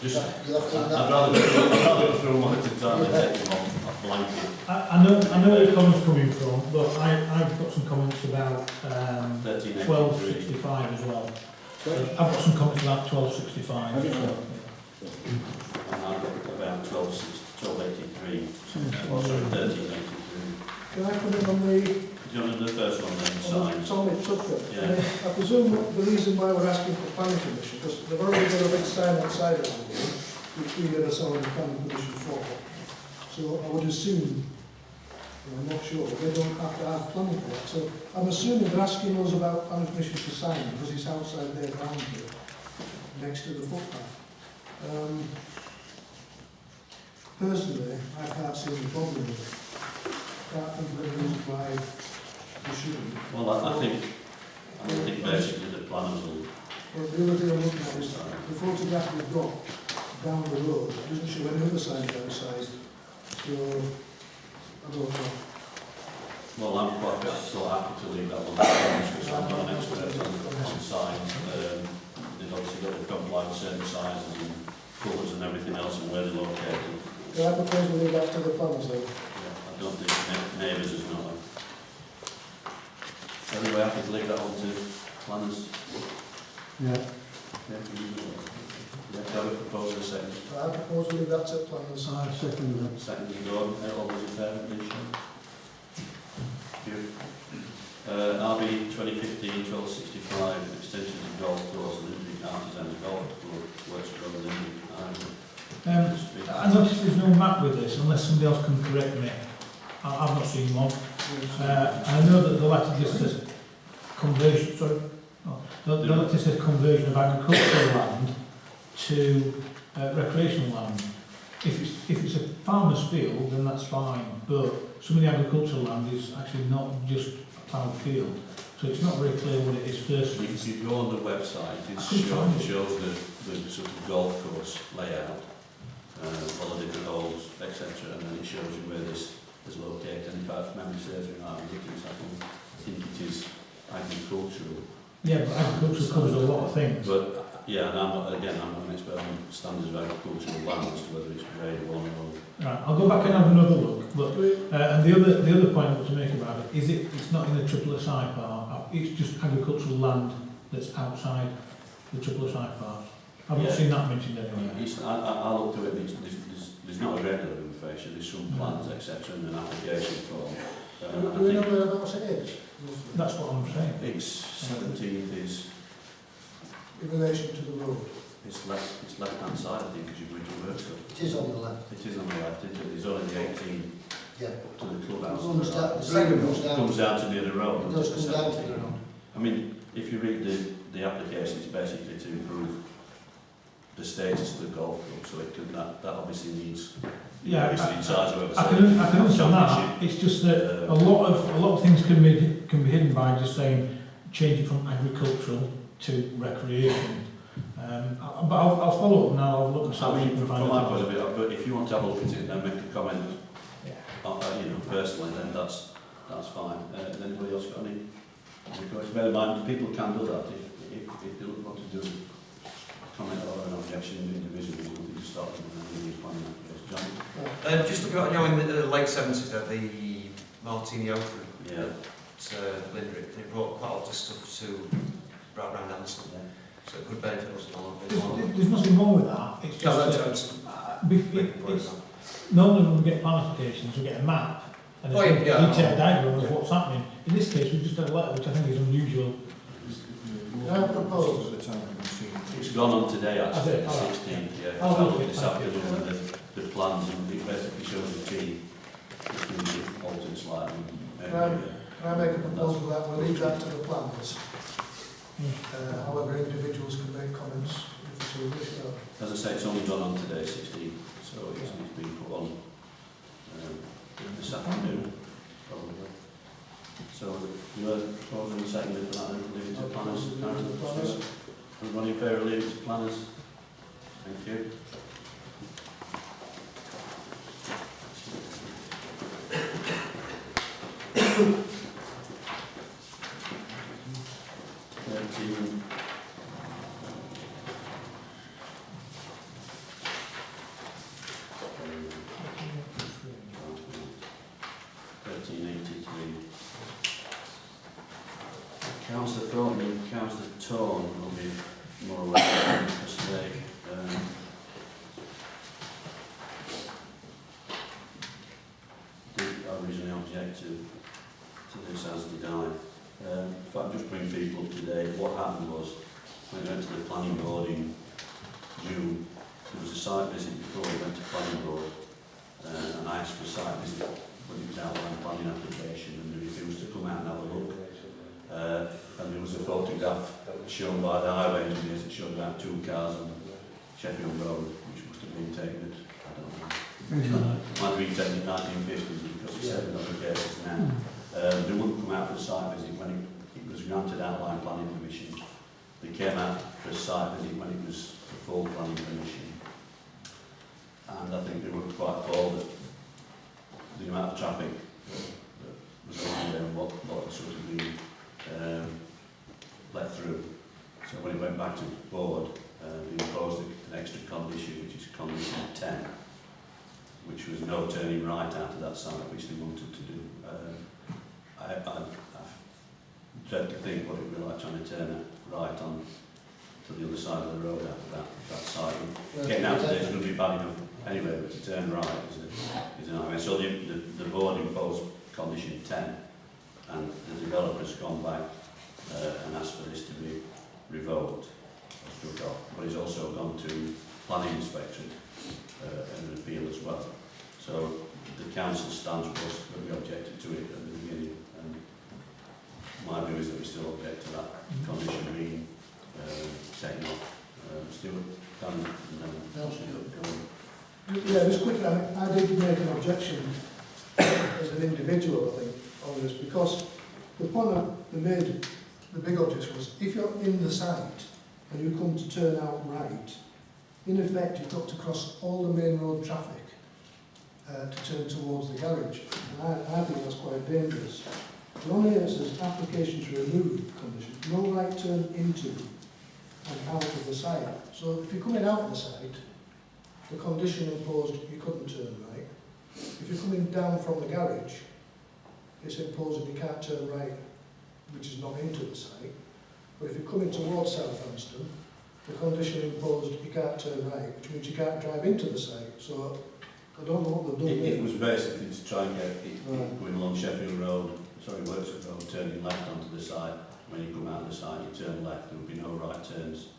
Just, I'd rather go through one at a time and take them off blanket. I know where the comments coming from, but I've got some comments about 1265 as well. I've got some comments about 1265. And I've got about 1283. Oh, sorry, 1383. Can I come in on the... Do you want to do the first one then, signs? Tommy Tucker. Yeah. I presume the reason why we're asking for planning permission, because they've already got a big sign outside of it, which we never saw the planning permission for. So I would assume, I'm not sure, they don't have to have planning for that. So I'm assuming they're asking us about planning permission to sign because it's outside their boundary, next to the footpath. Personally, I can't see any problem with it. Can't think of any reason why we shouldn't. Well, I think basically the planners will... Well, the other thing I'm looking at is the photograph we've got down the road doesn't show any other signs outside. So, I don't know. Well, I'm quite so happy to leave that one because I'm not an expert on signs. They've obviously got to comply with certain sizes and colours and everything else and where they're located. Yeah, I propose we leave that to the planners then. I don't think neighbours is not. Everybody happy to leave that one to planners? Yeah. Yeah, can I propose a second? I propose we leave that to planners. I second that. Second to go. All those in favour, please show. Thank you. RB 2015-1265, extension to golf course, Olympic Artisan Golf Club, West Road, Olympic. I noticed there's no map with this, unless somebody else can correct me. I've not seen one. I know that the letter just says conversion, sorry, the letter says conversion of agricultural land to recreational land. If it's a farmer's field, then that's fine, but some of the agricultural land is actually not just a ploughed field, so it's not very clear what it is firstly. If you go on the website, it shows the sort of golf course layout, all the different holes, etc., and then it shows you where this is located. And in fact, memory serves me right, I think it is agricultural. Yeah, but agriculture covers a lot of things. But yeah, and I'm not an expert on standards of agricultural land as to whether it's grade 1 or... Right, I'll go back and have another look. But and the other point I want to make about it is it's not in the SSI part. It's just agricultural land that's outside the SSI part. I've not seen that mentioned anywhere. I looked at it. There's not a regular information. There's some plans, etc., and an application form. Do we know whereabouts it is? That's what I'm saying. It's 17th is... In relation to the road? It's left-hand side, I think, as you go into work. It is on the left. It is on the left, isn't it? It's only the 18 Yeah. up to the clubhouse. The comes down to the other road. It does come down to the road. I mean, if you read the application, it's basically to improve the status of the golf club, so it can, that obviously needs... Yeah, I can understand that. It's just that a lot of things can be hidden by just saying change it from agricultural to recreation. But I'll follow up now. I'll look at something. From my point of view, but if you want to have a look at it and then make a comment personally, then that's fine. Has anybody else got any questions? Bear in mind, people can do that if they don't want to do a comment or an objection individually. We can just start with the planning application. John? Just looking at, you know, in the late 70s, the Martini Open Yeah. at Lindrick, they brought quite a lot of stuff to around Anston. So it could benefit us a lot. There's nothing wrong with that. It's just normally when we get plan applications, we get a map and a detailed diagram of what's happening. In this case, we've just had a letter, which I think is unusual. I propose It's gone on today, actually, the 16th. Yeah, Oh, so okay. this afternoon, the plans, and it basically shows the team. It's going to be altered slightly. Can I make a proposal that we'll leave that to the planners? However, individuals can make comments if they so wish. As I say, it's only gone on today, 16th, so it's been put on this afternoon, probably. So you are proposing the second for that, and leave it to planners. Everybody in favour of leaving it to planners? Thank you. Councillor Thornton and Councillor Tone will be more or less because they did originally object to this, as did I. If I just bring people up to date, what happened was when we went to the planning board in June, there was a site visit before we went to planning board, and I asked for a site visit when it was outline planning application, and they refused to come out and have a look. And there was a photograph shown by the highway engineers that showed about 2 cars on Sheffield Road, which must have been taken at, I don't know, might have been taken in the 1950s because it's 7 other cases now. They wouldn't come out for a site visit when it was granted outline planning permission. They came out for a site visit when it was for full planning permission. And I think they were quite appalled at the amount of traffic that was going there and what sort of been let through. So when it went back to board, they imposed an extra condition, which is condition 10, which was no turning right out of that site, which they wanted to do. I dread to think what it would be like trying to turn it right on to the other side of the road after that site. Getting out today is going to be bad enough anyway, but to turn right is a nightmare. So the board imposed condition 10, and the developer's gone back and asked for this to be revoked or struck off, but he's also gone to planning inspectorate and an appeal as well. So the council stance was that we objected to it at the beginning, and my view is that we still object to that condition being taken off. Stuart, and Yeah, just quickly, I did make an objection as an individual, I think, on this, because the point they made, the big objection was, if you're in the site and you come to turn out right, in effect you've got to cross all the main road traffic to turn towards the garage. And I think that's quite dangerous. The only here says application to remove condition, no right turn into and out of the site. So if you're coming out of the site, the condition imposed you couldn't turn right. If you're coming down from the garage, it's imposed you can't turn right, which is not into the site. But if you're coming towards South Anston, the condition imposed you can't turn right, which means you can't drive into the site. So I don't know what they've done. It was basically to try and get it going along Sheffield Road, Worksop Road, turning left onto the site. When you come out of the site, you turn left, there will be no right turns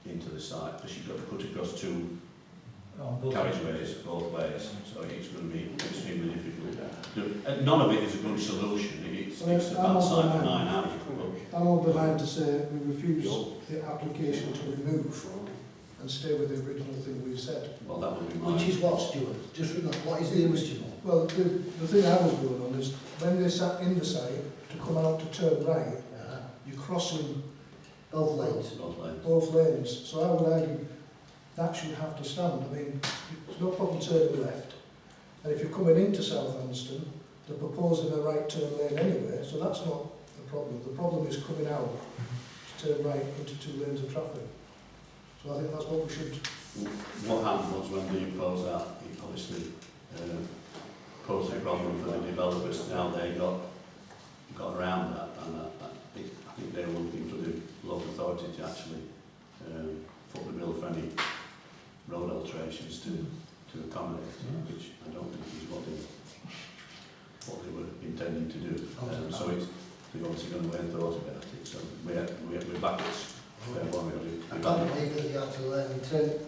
into the site, because you've got to put across 2 carriageways both ways, so it's going to be extremely difficult. None of it is a good solution. It's a bad site for 9 hours. I'm of the line to say we refuse the application to remove and stay with the original thing we said. Well, that would be mine. Which is what, Stuart? Just what is the original? Well, the thing I was going on is when they sat in the site to come out to turn right, you're crossing both lanes. Both lanes. So I would argue that should have to stand. I mean, there's no problem turning left. And if you're coming into South Anston, they're proposing a right turn lane anyway, so that's not the problem. The problem is coming out to turn right into 2 lanes of traffic. So I think that's what we should. What happened was when they imposed that, it obviously posed a problem for the developers. Now they got around that, and I think they were looking for the local authority to actually foot the bill for any road alterations to accommodate, which I don't think is what they were intending to do. So they've obviously gone away and thought about it. So we're back at square one really. I can't believe that you have to let them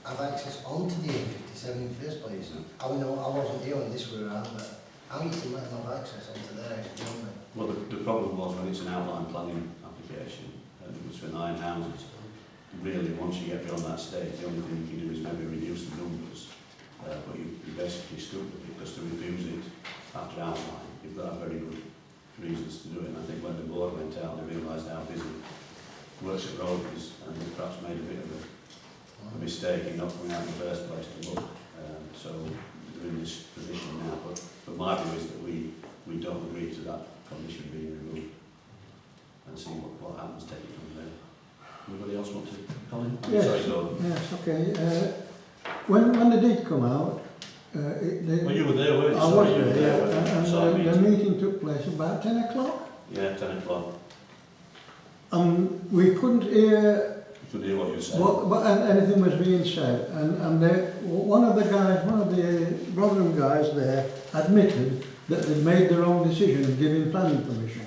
have access onto the A57 in the first place. I wasn't here when this were around, but how you can let them have access onto there is beyond me. Well, the problem was when it's an outline planning application, and it was for 9 houses. Really, once you get beyond that stage, the only thing you can do is maybe reduce the numbers, but you basically stuck with it, because to refuse it after outline, you've got to have very good reasons to do it. And I think when the board went out, they realised how busy Worship Road is, and they perhaps made a bit of a mistake in not coming out in the first place to look. So they're in this position now, but my view is that we don't agree to that condition being removed, and see what happens, take it from there. Anybody else want to comment? Yes, Sorry, Gordon. yes, okay. When they did come out, Well, you were there, weren't you? I was Sorry, you were there, weren't you? and Sorry, the meeting took place about 10 o'clock. Yeah, 10 o'clock. And we couldn't hear You could hear what you were saying. anything was being said. And one of the Rotherham guys there admitted that they'd made the wrong decision of giving planning permission.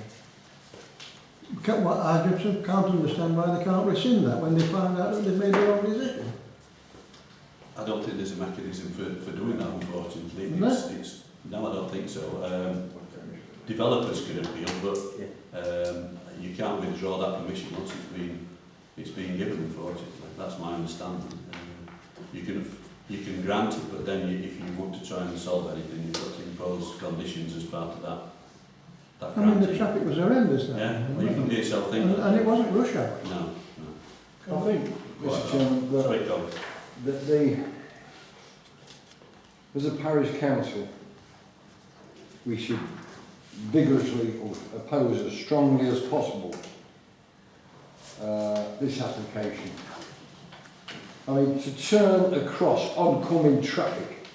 I just can't understand why they can't rescind that when they find out that they've made the wrong decision. I don't think there's a mechanism for doing that, unfortunately. No? No, I don't think so. Developers can appeal, but you can't withdraw that permission once it's been given, unfortunately. That's my understanding. You can grant it, but then if you want to try and solve anything, you've got to impose conditions as part of that I mean, the traffic was horrendous then. Yeah, well, you can do yourself think. And it wasn't rush hour. No. I think, Mr Chairman, that as a parish council, we should vigorously oppose as strongly as possible this application. I mean, to turn across oncoming traffic,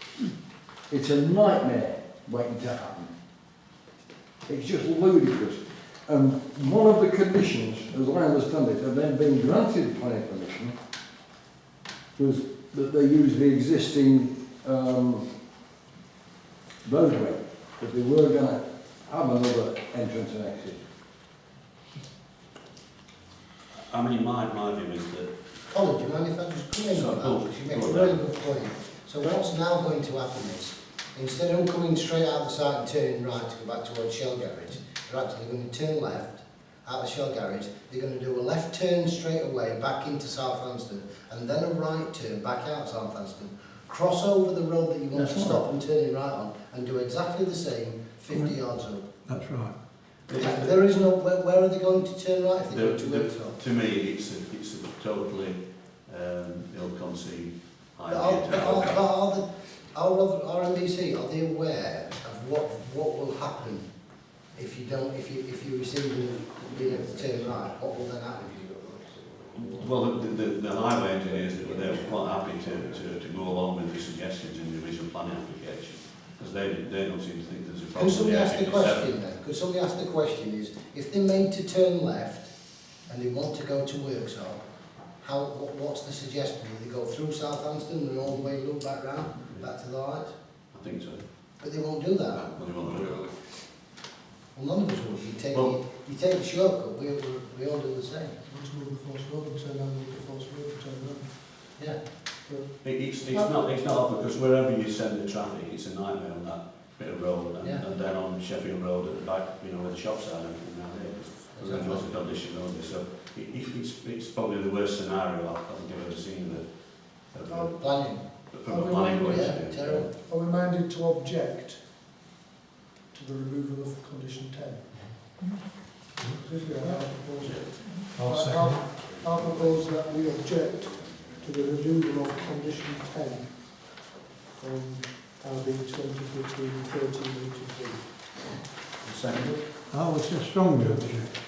it's a nightmare waiting to happen. It's just ludicrous. And one of the conditions, as I understand it, of them being granted planning permission was that they use the existing roadway, that they were going to have another entrance and exit. I mean, my view is that... Colin, do you mind if I just come in on that? Because you make a really good point. So what's now going to happen is, instead of coming straight out the side and turning right to go back towards Shell Garage, they're actually going to turn left out the Shell Garage. They're going to do a left turn straight away back into South Anston, and then a right turn back out South Anston, cross over the road that you want to stop and turn right on, and do exactly the same 50 yards up. That's right. There is no, where are they going to turn right if they go to work? To me, it's a totally ill-conceived idea. Our NBC, are they aware of what will happen if you receive them being able to turn right? What will then happen? Well, the highway engineers that were there were quite happy to go along with the suggestions in the original planning application, because they don't seem to think there's a problem. Could somebody ask the question then? Could somebody ask the question is, if they're made to turn left and they want to go to Worksop, what's the suggestion? Do they go through Southampton and all the way loop back round, back to the light? I think so. But they won't do that. Well, they won't do it. Well, none of us would. You take the shortcut, we all do the same. Let's move the force road and turn down the force road and turn around. Yeah. It's not because wherever you send the traffic, it's a nightmare on that bit of road, and then on Sheffield Road at the back, where the shops are and everything around there. There's lots of condition on there, so it's probably the worst scenario I think I've ever seen planning. From a planning point of view. Are we minded to object to the removal of condition 10? If we are, I'll propose that we object to the removal of condition 10 from RB 2015-1383. Second. I would say strongly object.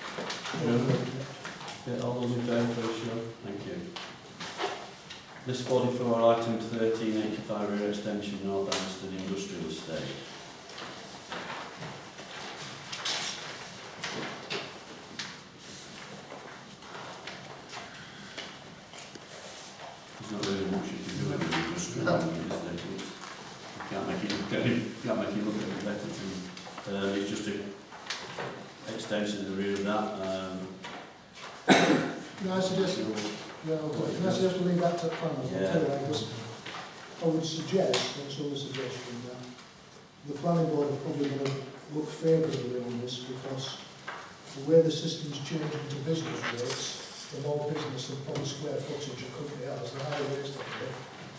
Yeah, all those in favour, please show. Thank you. List 44, item 1385, rear extension, North Anston Industrial Estate. There's not really much you can do with the industrial, is there? You can't make it look any better. It's just an extension of the rear of that. Can I suggest, can I suggest we leave that to planners? Yeah. I would suggest, that's all a suggestion, that the planning board are probably going to look favourably on this because the way the system's changing to business rates, the more business and probably square footage a company has, the higher rates they get,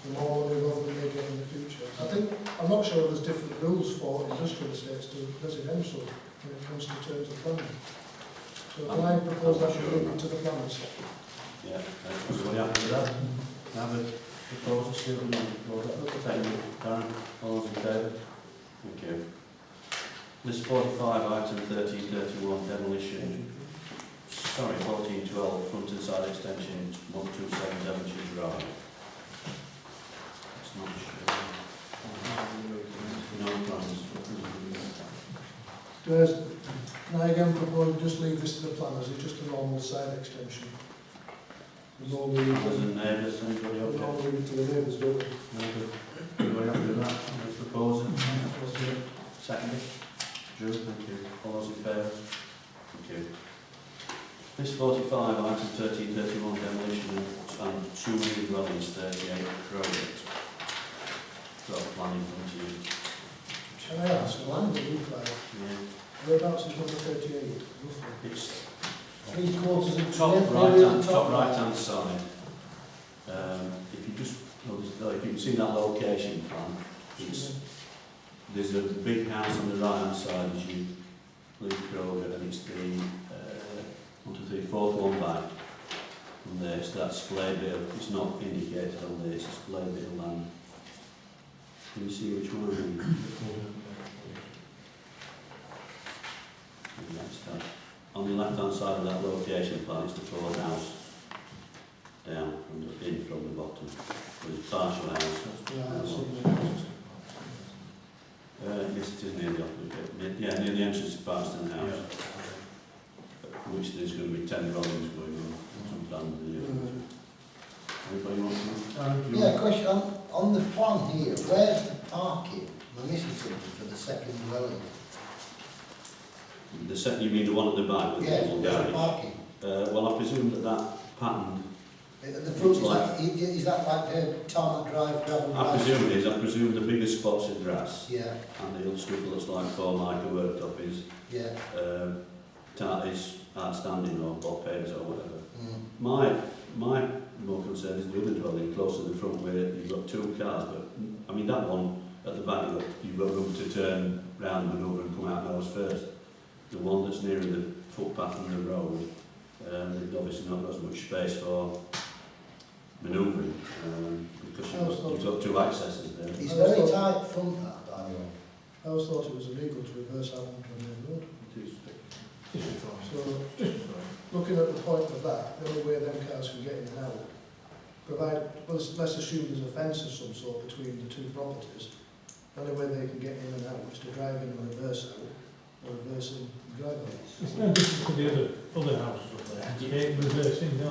the more money they may get in the future. I'm not sure there's different rules for industrial estates to residential when it comes to terms of planning. So can I propose that we leave it to the planners? Yeah, everybody happy with that? Have a proposal, still not propose that. Darren, all those in favour? Thank you. List 45, item 1331, demolition. Sorry, 1412, front and side extension, 127 Devonshire Drive. It's not sure. No plans. Can I again propose we just leave this to the planners? It's just a normal side extension. We normally leave Others and neighbours, anybody we okay? normally leave it to the neighbours, don't we? Everybody happy with that? Let's propose it. Seconded. Drew, thank you. All those in favour? Thank you. List 45, item 1331, demolition and 2 new dwellings, 38 Crowgate. Got a plan in front of you. Can I ask, the land that look like, Yeah. whereabouts is number 38, roughly? It's 3/4 of the top right hand side. If you just notice, if you can see that location plan, there's a big house on the right hand side as you leave Kroger, and it's the 4th one back from there. It's that splay bit of, it's not indicated on there, it's a splay bit of land. Can you see which one I mean? That's that. On the left hand side of that location plan, it's the 4th house down from the bottom. There's a partial house. Yes, it is near the opposite. Yeah, near the entrance to Parston House. Which there's going to be 10 volumes going on. Some plan. Anybody want to? Yeah, question on the plan here. Where's the parking? Am I missing something for the second dwelling? The second, you mean the one at the back with the Yeah, little where's the garage? parking? Well, I presume that pattern. The front is that like tarmac drive, gravel I drive? presume it is. I presume the bigger spots of grass. Yeah. And the little strip that's like Formica worktop is. Yeah. Is outstanding or block pavers or whatever. Mm. My more concern is the other dwelling closer to the front where you've got 2 cars, but I mean that one at the back you've got room to turn round, manoeuvre and come out nose first. The one that's nearer the footpath and the road, they've obviously not got as much space for manoeuvring because you've got 2 accesses there. It's very tight front that, by the way. I always thought it was illegal to reverse out onto the main road. So, looking at the point of that, the only way them cars can get in and out, let's assume there's a fence of some sort between the 2 properties, the only way they can get in and out is to drive in and reverse out, or reverse in and drive out. It's no different to the other houses up there. Yeah, reversing, no.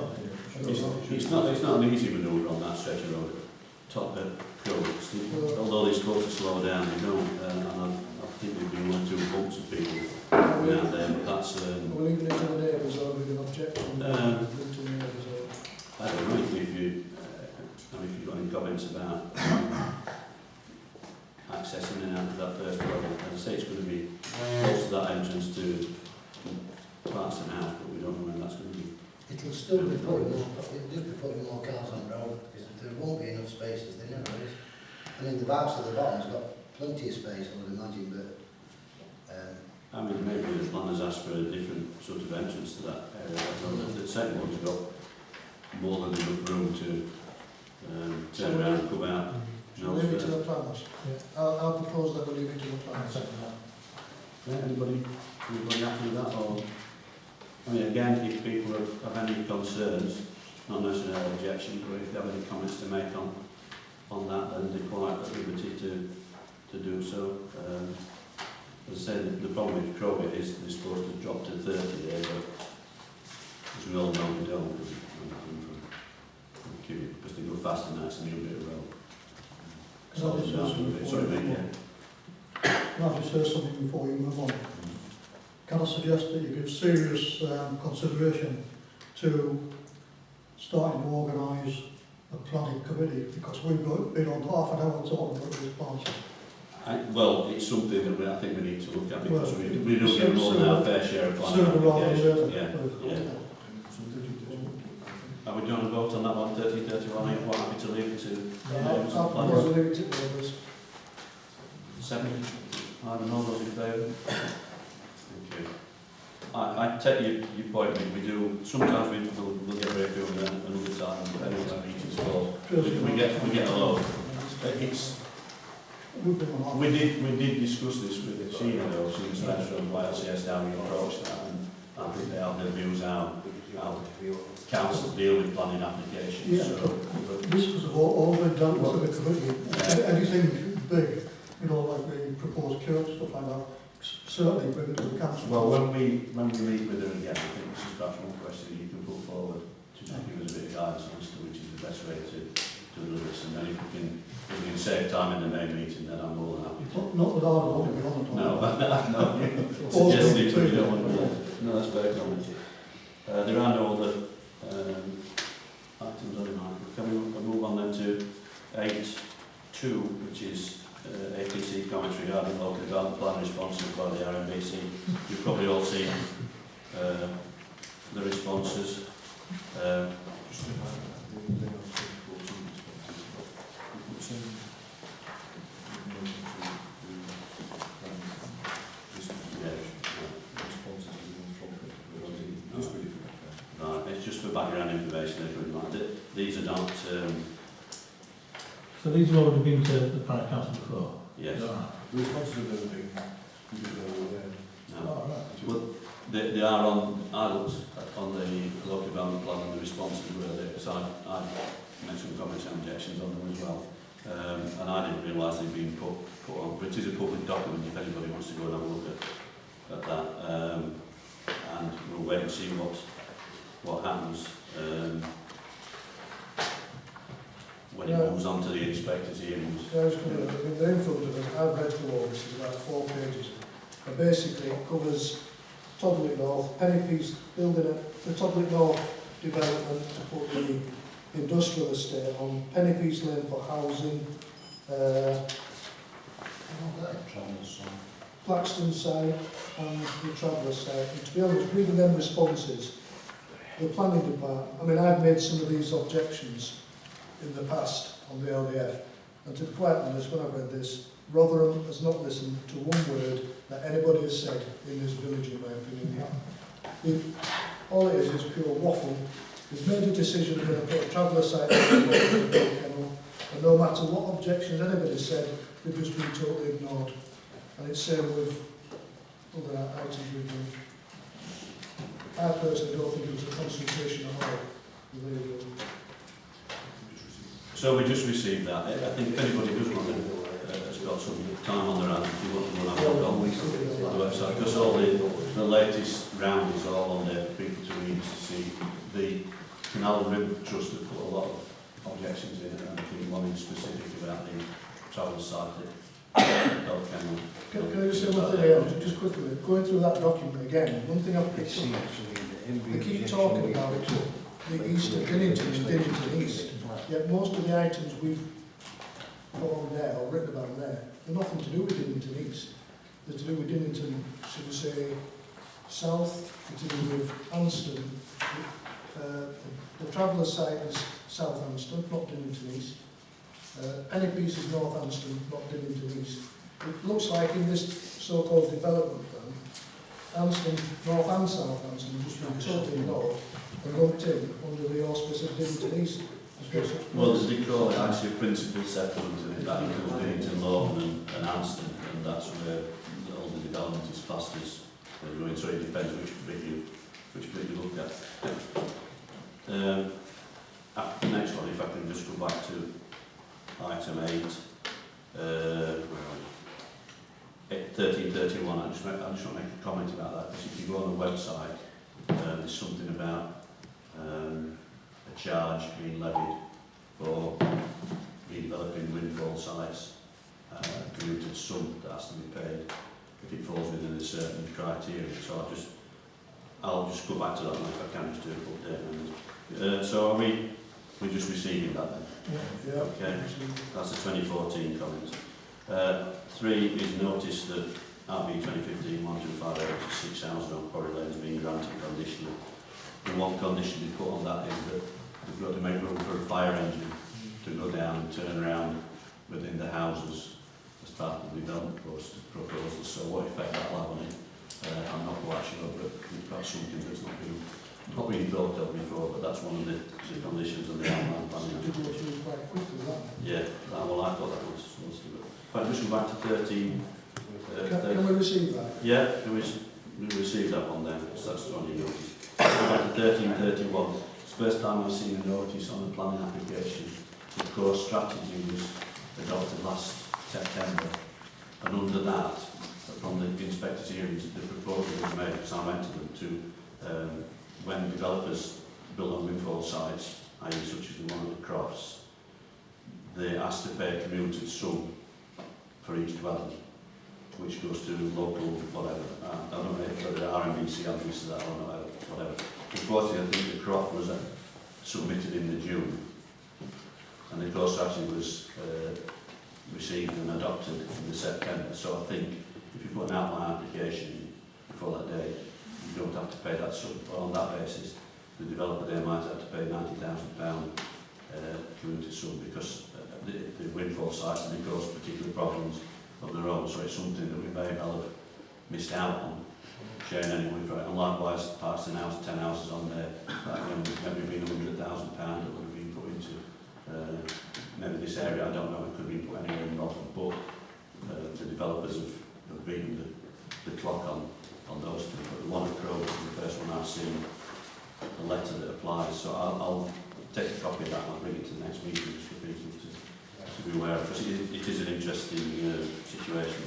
It's not an easy manoeuvre on that stretch of road. Top bit, although they're supposed to slow down, they don't. And I think there've been 1 or 2 bumps of people down there, but that's. We're leaving it to the neighbours or with an objection to the neighbours or. I don't know if you've got any comments about accessing and out of that first level. As I say, it's going to be close to that entrance to Parston House, but we don't know when that's going to be. It'll still be putting more cars on the road because there won't be enough spaces. There never is. I mean, the house at the bottom's got plenty of space, I would imagine, but. I mean, maybe the planners asked for a different sort of entrance to that area. The second one's got more than enough room to turn around and come out Shall we leave it to the planners? I'll propose that we leave it to the planners. Yeah, anybody happy with that? Or, I mean, again, if people have any concerns, not necessarily objections, but if they have any comments to make on that, then they're quite at liberty to do so. As I say, the problem with Crowbit is they're supposed to drop to 30 there, but as we all know, we don't, because they go faster now, it's a new bit of road. Sorry, mate, yeah. Can I just say something before you move on? Can I suggest that you give serious consideration to starting to organise a planning committee, because we've been on half an hour talking about this part. Well, it's something that I think we need to look at, because we don't get more than our fair share of planning applications. Yeah. Are we doing a vote on that one, 30-31? Are you quite happy to leave it to neighbours and planners? I'll leave it to neighbours. 7? I don't know, those in favour? Thank you. I take your point, we do, sometimes we'll get very few and then another time, depending on our meetings fall, we get a load. We did discuss this with Sheena though, she was left from YLCS how we approach that, and I think they have their views how councils deal with planning applications. Yeah, so, this was all been done by the committee. Anything big, you know, like the proposed church, stuff like that, certainly bring it to the council. well, when we meet with her again, I think this is perhaps one question you can put forward to just give us a bit of guidance as to which is the best way to do this, and then if we can save time in the main meeting, then I'm more than happy to. Not that I want to be on it. No, suggesting it, but you don't want to. No, that's very common. There are no other items on the mind. Can we move on then to 8.2, which is APC comments regarding local development plan responses by the RMBC. You've probably all seen the responses. It's just for background information. These are not. So these have already been to the Parish Council before? Yes. Right. The responses have never been. No. Well, they are on. I looked on the local development plan and the responses were there, because I made some comments and objections on them as well. And I didn't realise they'd been put on, but it is a public document if anybody wants to go and have a look at that. And we'll wait and see what happens when it moves on to the inspector's hearings. Yeah, I was going to, I mean, the info of it, I've read through all this, it's about 4 pages. And basically it covers Todley North, Pennypiece building the Todley North development to put the industrial estate on, Pennypiece Lane for housing, Claxton side and the Traveller side. And to be honest, reading them responses, the planning department, I mean, I've made some of these objections in the past on the LDF, and to be quite honest, when I've read this, Rotherham has not listened to one word that anybody has said in this village, in my opinion. All it is pure waffle. They've made a decision to put a Traveller site in the kennel, and no matter what objections anybody said, they've just been totally ignored. And it's same with other items we've done. I personally don't think it was a consultation at all. So we just received that. I think if anybody does want to, has got some time on their hands, if you want to go and have a look on the website, because all the latest round is all on there for people to read, to see. The Canal and River Trust have put a lot of objections in, and I think one in specific about the travel site. Can I just say one thing here, just quickly, going through that document again, one thing I've picked up, they keep talking about the east of Dinnington and Dinnington East, yet most of the items we've put on there, or written about there, they're nothing to do with Dinnington East. They're to do with Dinnington, should we say, South, they're to do with Anston. The Traveller site is South Anston, not Dinnington East. Pennypiece is North Anston, not Dinnington East. It looks like in this so-called development plan, Anston, North and South Anston have just been totally ignored and lumped in under the auspice of Dinnington East. Well, as they call it, actually a principal settlement, and that includes Bennington, Lorton and Anston, and that's where all the development is classed as going, so it depends which bit you look at. The next one, if I can just go back to item 8, 1331, I just want to make a comment about that, because if you go on the website, there's something about a charge being levied for redeveloping windfall sites, commuted sum that has to be paid if it falls within a certain criteria. So I'll just go back to that one if I can, just do an update. So are we're just receiving that then? Yeah. Okay, that's the 2014 comment. 3 is notice that RB 2015 125 to 6,000 on quarry lanes being granted conditionally. And one condition we put on that is that we've got to make room for a fire engine to go down and turn around within the houses as part of the development proposal. So what effect that will have on it, I'm not quite sure, but we've got something that's not been thought of before, but that's one of the conditions of the outline planning. Yeah, well, I thought that was supposed to be. If I just go back to 13. Can we receive that? Yeah, we received that one then, so that's the one you noticed. Go back to 1331. It's the first time I've seen a notice on a planning application. The core strategy was adopted last September, and under that, from the inspector's hearings, the proposal was made, because I went to them, to when developers build on windfall sites, i.e. such as the one at the Crofts, they asked to pay a commuted sum for each dwelling, which goes to local whatever. I don't know if the RMBC answers that or not, whatever. Unfortunately, I think the Croft was submitted in the June, and the core strategy was received and adopted in the September. So I think if you put an outline application before that date, you don't have to pay that sum. On that basis, the developer there might have to pay £90,000 community sum, because the windfall sites and it cause particular problems of their own. So it's something that we may well have missed out on sharing any money for it. And likewise, Parks and House, 10 houses on there, that maybe been £100,000 that would have been put into maybe this area. I don't know, it could be put anywhere in Rotherham, but the developers have beaten the clock on those two. But the one at Crow is the first one I've seen a letter that applies. So I'll take a copy of that and I'll bring it to the next meeting just for people to be aware of, because it is an interesting situation.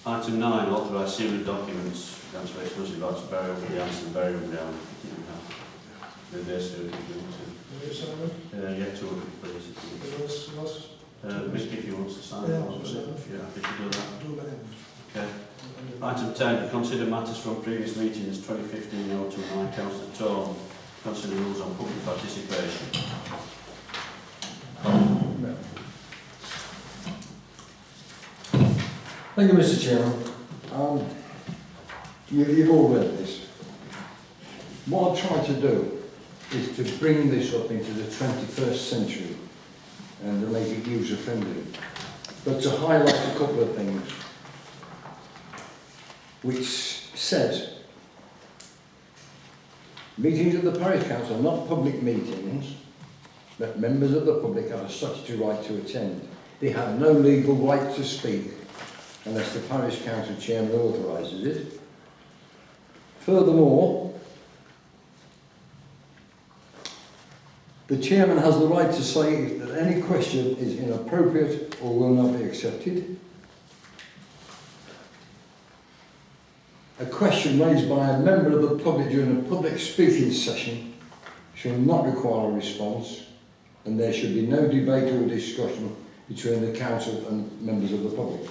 Item 9, authorise series of documents, transfer exclusive rights to burial for the Anston burial ground. They're there, so if you want to. Yeah, 2 of them, please. Mick, if you want to sign it. Yeah, if you do that. Okay. Item 10, consider matters from previous meetings 2015-029, Councillor Tone. Consider rules on public participation. Thank you, Mr. Chairman. You've all read this. What I've tried to do is to bring this up into the 21st century and to make it user-friendly, but to highlight a couple of things which says meetings of the parish council are not public meetings that members of the public have a statutory right to attend. They have no legal right to speak unless the parish council chairman authorises it. Furthermore, the chairman has the right to say if any question is inappropriate or will not be accepted. A question raised by a member of the public during a public speaking session shall not require a response, and there should be no debate or discussion between the council and members of the public.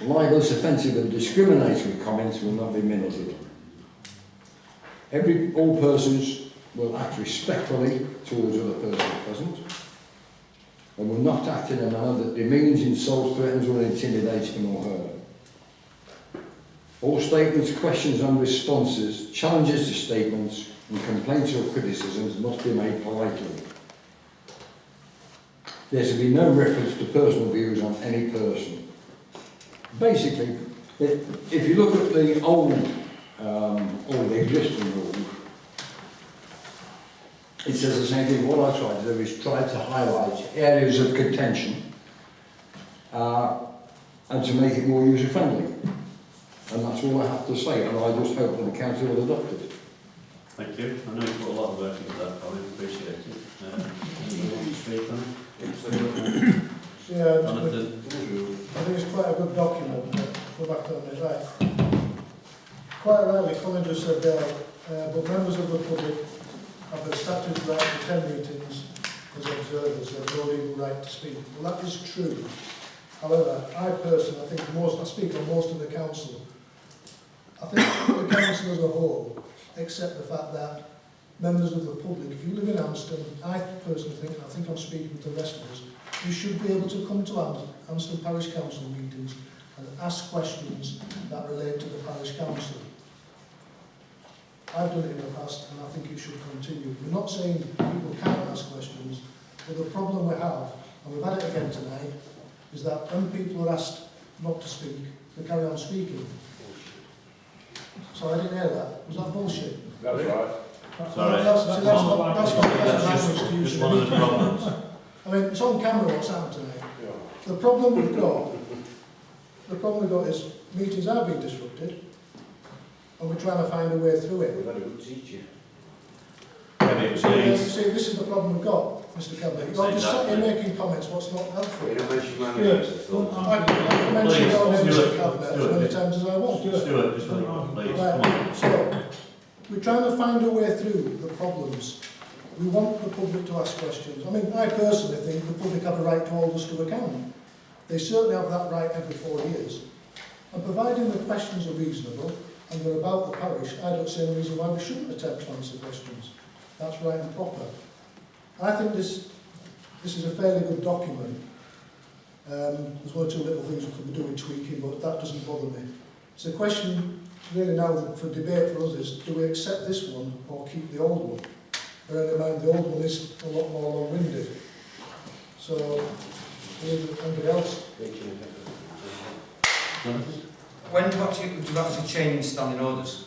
Libelous, offensive and discriminatory comments will not be minuted. All persons will act respectfully towards other persons present and will not act in a manner that demeans, insults, threatens or intimidates him or her. All statements, questions and responses, challenges to statements and complaints or criticisms must be made politely. There should be no reference to personal views on any person. Basically, if you look at the old existing rules, it says the same thing. What I tried to do is try to highlight areas of contention and to make it more user-friendly. And that's all I have to say, and I just hope that the council will adopt it. Thank you. I know you put a lot of work into that, Colin. Appreciate it. Anyone want to speak on it? Yeah, Jonathan? I think it's quite a good document, but go back on it, right. Quite rightly, Colin just said there, but members of the public have a statutory right to attend meetings as observers and no legal right to speak. Well, that is true. However, I personally, I think I speak on most of the council, I think the council as a whole accept the fact that members of the public, if you live in Anston, I personally think, and I think I'm speaking to the rest of us, you should be able to come to Anston Parish Council meetings and ask questions that relate to the Parish Council. I've done it in the past and I think it should continue. We're not saying people can't ask questions, but the problem we have, and we've had it again tonight, is that when people are asked not to speak, they carry on speaking. So I didn't hear that. Was that bullshit? That's right. Sorry. That's language to use just in one a of the meeting. problems. I mean, it's on camera what's happened tonight. The problem we've got is meetings are being disrupted and we're trying to find a way through it. We've had a good teacher. So, see, this is the problem we've got, Mr. Cabinet. You're just sat here making comments what's not helpful. You don't mention my name. I can mention your name, Mr. Cabinet, as many times as I want. Stuart, just let it go, please. Come on. Right, so, we're trying to find a way through the problems. We want the public to ask questions. I mean, I personally think the public have a right to hold us to account. They certainly have that right every 4 years. And providing the questions are reasonable and they're about the parish, I don't see any reason why we shouldn't attempt to answer questions. That's right and proper. I think this is a fairly good document. There's one or two little things we could be doing tweaking, but that doesn't bother me. So the question really now for debate for us is, do we accept this one or keep the old one? Bearing in mind the old one is a lot more long-winded. So, anybody else? When do you actually change standing orders?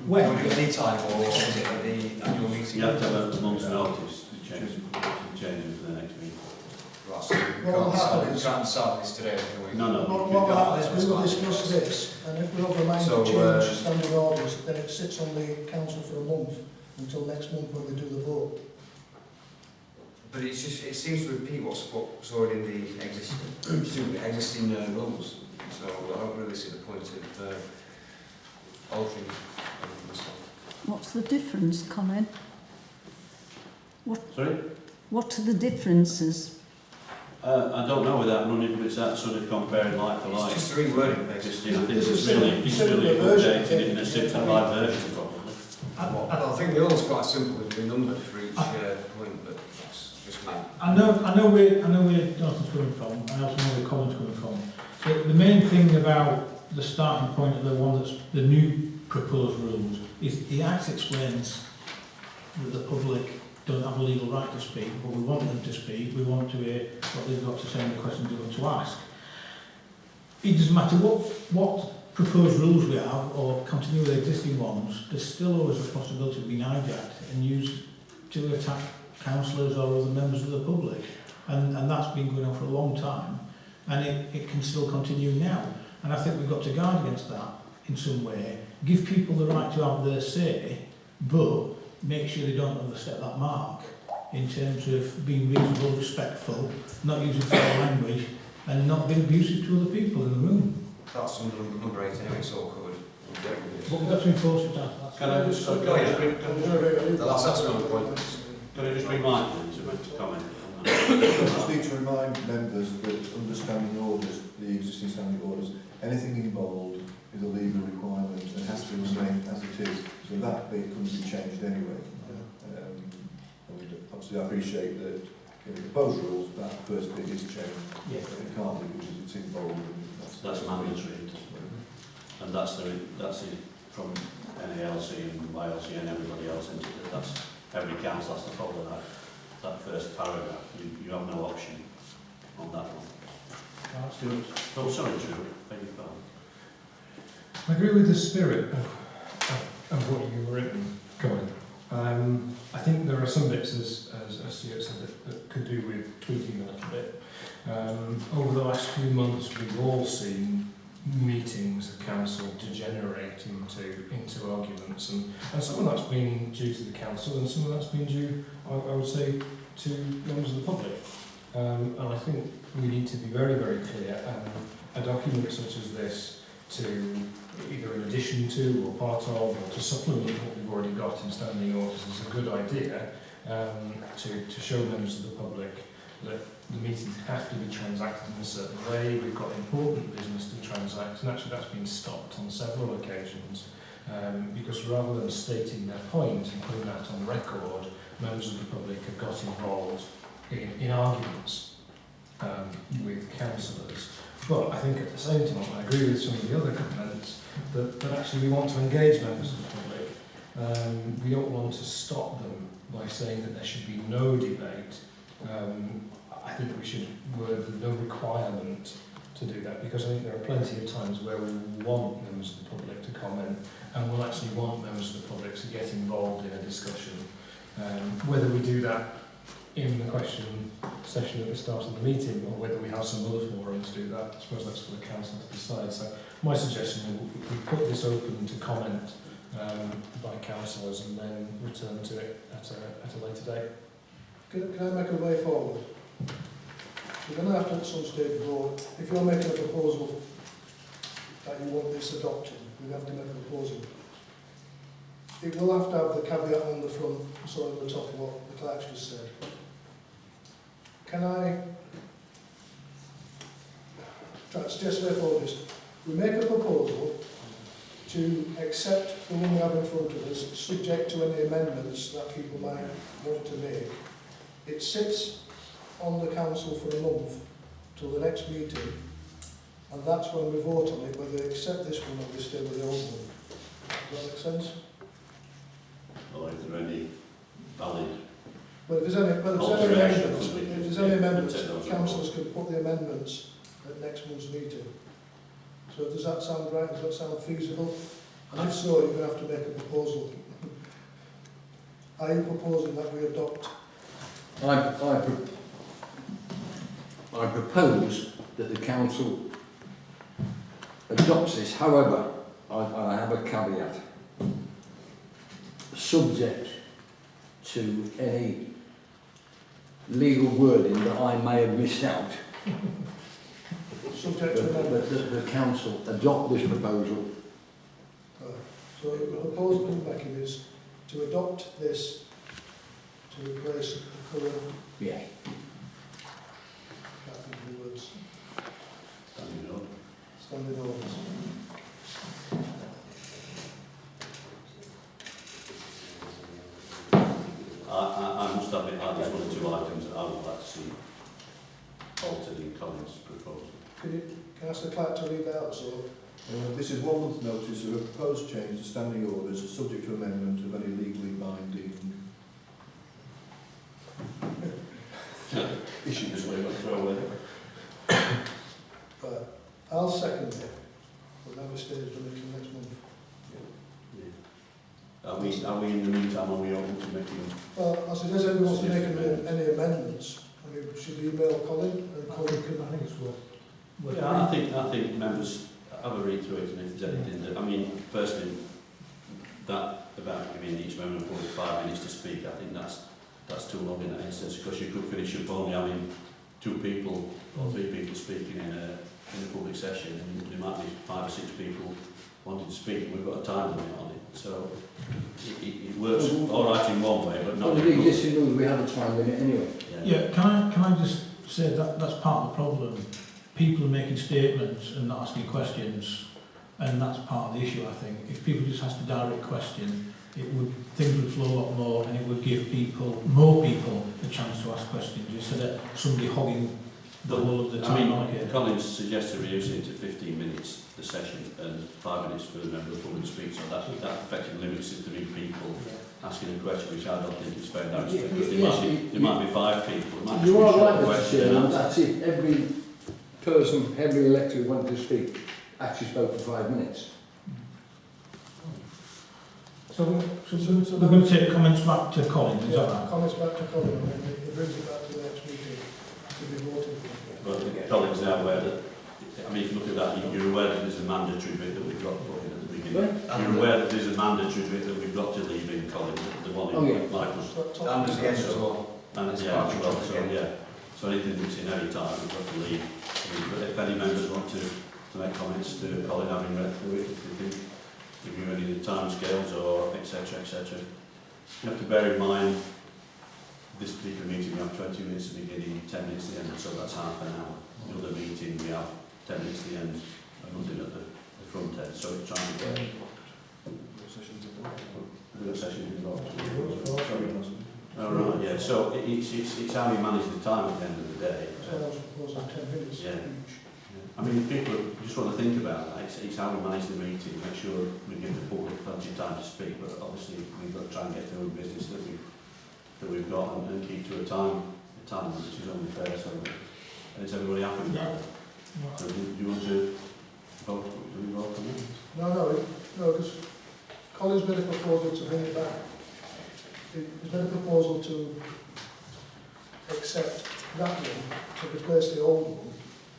When? Any time, or is it at the annual meeting? You have to have a month's notice to change it for the next meeting. Right, so we Well, can't decide this today, can we? No. What happens, we will discuss this, and if we have a mind to change standing orders, then it sits on the council for a month, until next month when we do the vote. But it's just, it seems to repeat what's already in the existing rules. So I don't really see the point of altering myself. What's the difference, Colin? Sorry? What are the differences? I don't know without running, but it's that sort of comparing like for like. It's just rewording, basically. It's really updated in a simplified version, probably. I think the order's quite simple, with the numbered for each point, but that's just me. I know where Jonathan's coming from, and I also know where Colin's coming from. So the main thing about the starting point of the one that's the new proposed rules is it actually explains that the public don't have a legal right to speak, but we want them to speak, we want to hear what they've got to say and the questions they're going to ask. It doesn't matter what proposed rules we have or continue with existing ones, there's still always a possibility of being hijacked and used to attack councillors or other members of the public. And that's been going on for a long time, and it can still continue now. And I think we've got to guard against that in some way, give people the right to have their say, but make sure they don't overstep that mark in terms of being reasonable, respectful, not using foul language, and not being abusive to other people in the room. That's under number 8 anyway, it's all covered. But we've got to enforce it. Can I just That's my point. Can I just remind them to comment on that? I just need to remind members that under standing orders, the existing standing orders, anything in bold is a legal requirement and has to remain as it is. So that bit couldn't be changed anyway. And obviously I appreciate that in the proposed rules that first bit is changed. Yeah. It can't be because it's in bold. And That's mandatory. And that's it from NALC and YLC and everybody else into it. That's every council has to follow that first paragraph. You have no option on that one. Oh, sorry, Drew. Beg your pardon. I agree with the spirit of what you've written, Colin. I think there are some bits, as Stuart said, that could do with tweaking a little bit. Over the last few months, we've all seen meetings of council degenerate into arguments, and some of that's been due to the council, and some of that's been due, I would say, to members of the public. And I think we need to be very, very clear. A document such as this, to either in addition to or part of or to supplement what we've already got in standing orders, is a good idea to show members of the public that the meetings have to be transacted in a certain way. We've got important business to transact, and actually that's been stopped on several occasions because rather than stating their point and putting that on record, members of the public have got involved in arguments with councillors. But I think at the same time, I agree with some of the other comments that actually we want to engage members of the public. We don't want to stop them by saying that there should be no debate. I think we should word no requirement to do that, because I think there are plenty of times where we want members of the public to comment, and we'll actually want members of the public to get involved in a discussion. Whether we do that in the question session at the start of the meeting, or whether we have some other forum to do that, I suppose that's for the council to decide. So my suggestion is we put this open to comment by councillors and then return to it at a later date. Can I make a way forward? We're going to have to at some stage vote. If you're making a proposal that you want this adopted, we have to make a proposal. It will have to have the caveat on the front, so on the top of what the clerk's just said. Can I try to suggest therefore this? We make a proposal to accept the one we have in front of us, subject to any amendments that people might want to make. It sits on the council for a month till the next meeting, and that's when we vote on it, whether they accept this one or we stay with the old one. Does that make sense? Or if there are any valid Well, if there's any amendments, councillors can put the amendments at next month's meeting. So does that sound right? Does that sound feasible? And if so, you're going to have to make a proposal. Are you proposing that we adopt? I propose that the council adopts this. However, I have a caveat. Subject to any legal wording that I may have missed out. Subject to the council adopt this proposal. So the proposal we're making is to adopt this to replace the current. Yeah. Can't think of the words. standing orders? Standing orders. I must admit, there's one or two items that I would like to see altered in Colin's proposal. Can I ask the clerk to read that out? So this is 1 month notice of a proposed change to standing orders subject to amendment of any legally binding Issue this way, but throw away. I'll second it. We'll have a stage on it next month. Are we in the meantime, are we open to making? Well, I suggest anyone wants to make any amendments. I mean, should we email Colin? And Colin can, I think it's worth. Yeah, I think members have a read through it, and if there's anything that, I mean, personally, that about giving each member of the public 5 minutes to speak, I think that's too long in that instance, because you could finish up only having 2 people or 3 people speaking in a public session, and there might be 5 or 6 people wanting to speak, and we've got a time limit on it. So it works all right in one way, but not Under in the existing rules, we have a time limit anyway. Yeah, can I just say that that's part of the problem. People are making statements and not asking questions, and that's part of the issue, I think. If people just asked a direct question, things would flow a lot more, and it would give more people a chance to ask questions instead of somebody hogging the whole of the time. I mean, Collins suggested reducing it to 15 minutes the session and 5 minutes for the member of the public to speak, so that effectively limits it to 3 people asking a question, which I don't think is fair. Because there might be 5 people. You are right, Mr. Chairman, that's if every person, every elector who wanted to speak actually spoke for 5 minutes. So we're going to take comments back to Colin, is that right? Comments back to Colin, and then it brings it back to the next meeting to be voted on. But colleagues are aware that, I mean, if you look at that, you're aware that there's a mandatory bit that we've got to put in at the beginning. You're aware that there's a mandatory bit that we've got to leave in, Colin, the one in Michael's. And there's the end as well. And it's, yeah, as well, so yeah. So anything that's in any time, we've got to leave. But if any members want to make comments to Colin, having read through it, if they think, review any of the timescales or etc. etc. You have to bear in mind this particular meeting we have 20 minutes at the beginning, 10 minutes at the end, so that's half an hour. The other meeting we have 10 minutes at the end and nothing at the front end, so it's trying to get the sessions involved. Oh right, yeah, so it's how we manage the time at the end of the day. So I was proposing 10 minutes Yeah. each. I mean, people just want to think about that. It's how we manage the meeting, make sure we give the public plenty of time to speak, but obviously we've got to try and get through the business that we've got and keep to a time which is only fair. So, is everybody happy with that? So do you want to vote? Do we vote on that? No, because Colin's made a proposal to bring it back. He's made a proposal to accept that one, to replace the old one.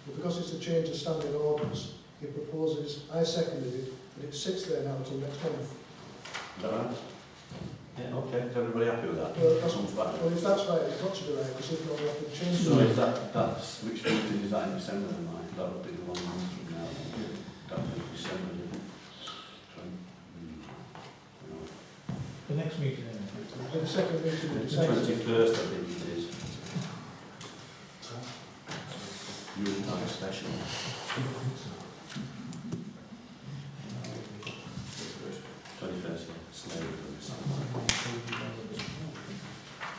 But because it's a change of standing orders, he proposes, I seconded it, and it sits there now until next month. Is that right? Yeah, okay. Is everybody happy with that? Well, Well, if that's right, it's got to be right, because if not, we have to change so it. is that's which meeting is that in December then, Mike? That would be the one month from now. That would be December, isn't it? The next meeting, The second meeting in The December. 21st, I think it is. You would have a special. 21st,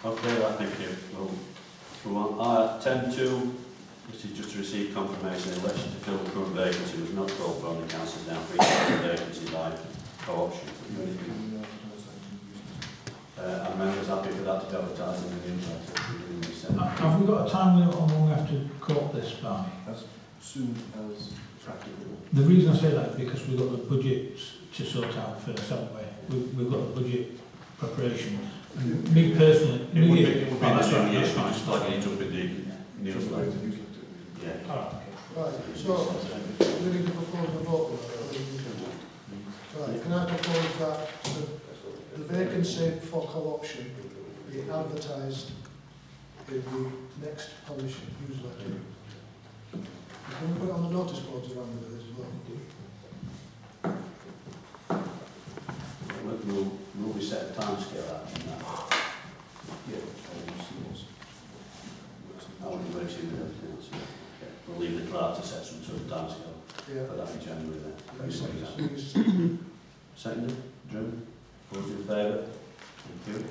okay, right, thank you. We'll move on. 10.2, this is just to receive confirmation the election to fill the current vacancy was not called for on the council now free the vacancy by co-option. Are members happy for that to be advertised in the newsletter? have we got a time limit on when we have to court this by? As soon as practicable. The reason I say that is because we've got the budget to sort out first, haven't we? We've got the budget preparation. And me personally, It would be in the that's new right, year, that's so fine. just flagging it up in the newsletter. Yeah. Right, so, we need to propose a vote. Right, can I propose that the vacancy for co-option be advertised in the next Parish newsletter? Can we put it on the notice boards around with it as well? Will we set a time scale out on that? Yeah. I want to wait till everything else. Okay. We'll leave the clerk to set some sort of time scale Yeah. for that in January then. Please. Second, Drew? All in favour? Thank you.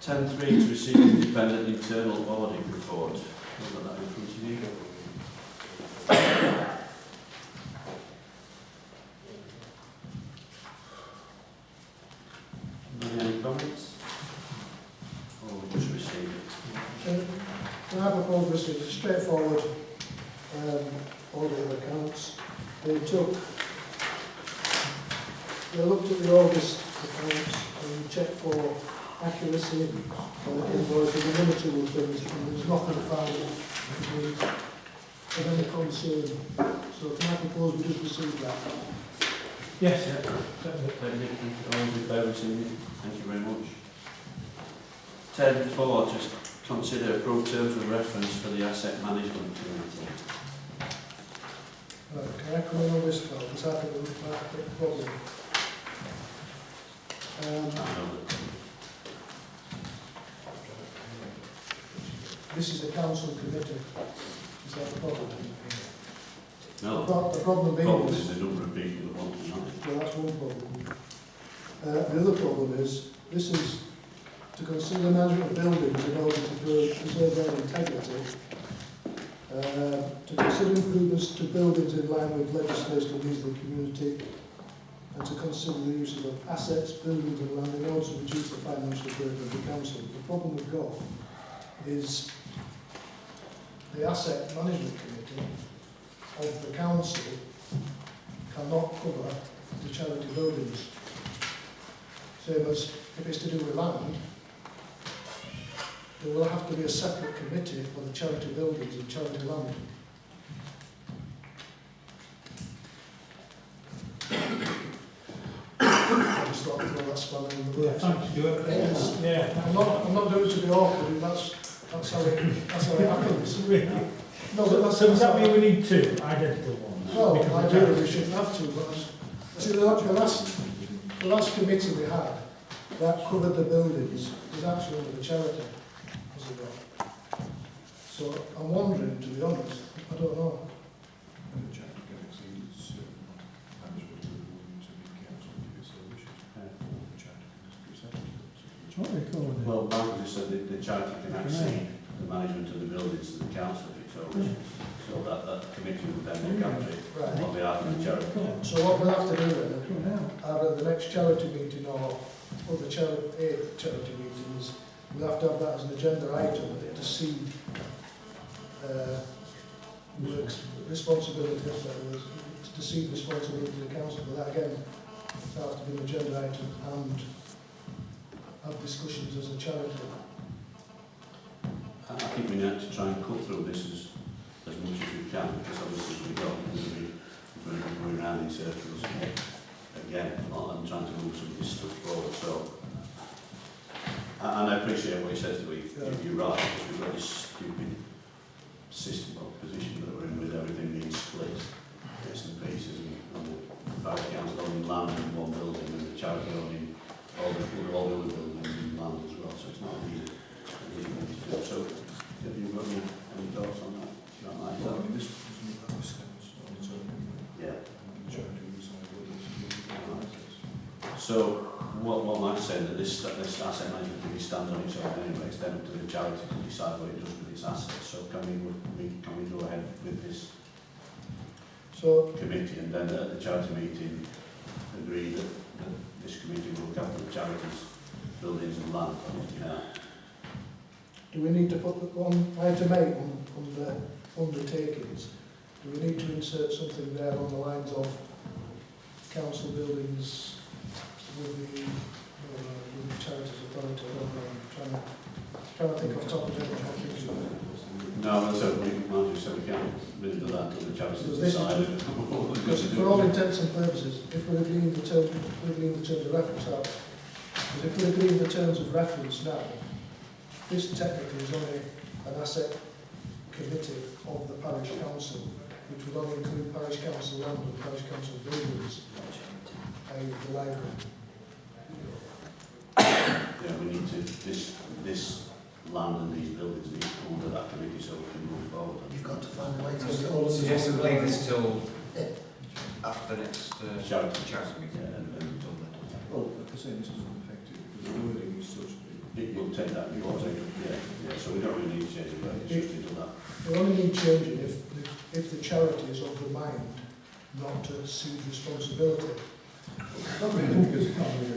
10.3 to receive independent internal audit report. I've got that in front of you. Any comments? Or we just receive it? Can I propose this is a straightforward audit of accounts. They looked at the August accounts and checked for accuracy invoices and other two things, and there's nothing found of any concern. So can I propose we just receive that? Yes. All in favour, thank you very much. 10.4, just consider approved terms of reference for the asset management committee. Right, can I come in on this call? Because I think it was quite a big problem. This is a council committee. Is that the problem? No. The problem being is the number of people that want to know. Well, that's one problem. The other problem is, this is to consider management of buildings in order to preserve their integrity, to consider improvements to buildings in line with legislation and needs of the community, and to consider the use of assets, buildings and land in order to reduce the financial burden of the council. The problem we've got is the asset management committee of the council cannot cover the charity buildings. Same as if it's to do with land, there will have to be a separate committee for the charity buildings and charity land. I just thought I'd throw that spanner in the works. Thanks, Stuart. Yes. Yeah. I'm not doing it to be awkward, that's how it happens. No, but that's So does that mean we need two identical ones? well, Because ideally we shouldn't have to, but see, the last committee we had that covered the buildings was actually under the charity, was it not? So I'm wondering, to be honest, I don't know. And the charity can exceed its management of the building to be council if it so wishes. The charity can accept it. What they call it? Well, Mark just said that the charity can exceed the management of the buildings to the council if it so wishes. So that committee would then look after it Right. on behalf of the charity. So what we'll have to do then, either the next charity meeting or other charity meetings, we'll have to have that as an agenda item to see works responsibility, to see responsibility of the council. But that again, that has to be an agenda item and have discussions as a charity. I think we need to try and cut through this as much as we can, because obviously if we don't, we're going around in circles again, and trying to move some of this stuff forward. So, and I appreciate what he says that you're right, because we've got this stupid system of position that we're in with everything being split, bits and pieces, and the parish council owning land in one building and the charity owning all the other buildings and land as well, so it's not easy. So, have you got any thoughts on that? Well, I mean, this stands on its own. Yeah. The charity will decide whether it's So, what Mike's saying that this asset management can stand on its own anyway, it's then up to the charity to decide what it does with its assets. So can we go ahead with this committee and then at the charity meeting agree that this committee will look after the charities, buildings and land? Yeah. Do we need to put on item 8 on the undertakings? Do we need to insert something there on the lines of council buildings with the charities authority? I don't know. I'm trying to think off the top of my head. No, so we can't really do that until the charities decide. Because for all intents and purposes, if we're agreeing the terms of reference out, because if we're agreeing the terms of reference now, this technically is only an asset committee of the parish council, which would only include parish council land and parish council buildings, i.e. the library. Yeah, we need to, this land and these buildings need to come under that committee so we can move forward. You've got to find a way to I all suggest we leave this till after the next charity meeting. well, like I say, this doesn't affect it because the wording is such that It will take that, yeah, so we don't really need to change it, but it's just to do that. We only need changing if the charity is of the mind not to cede responsibility. not really, because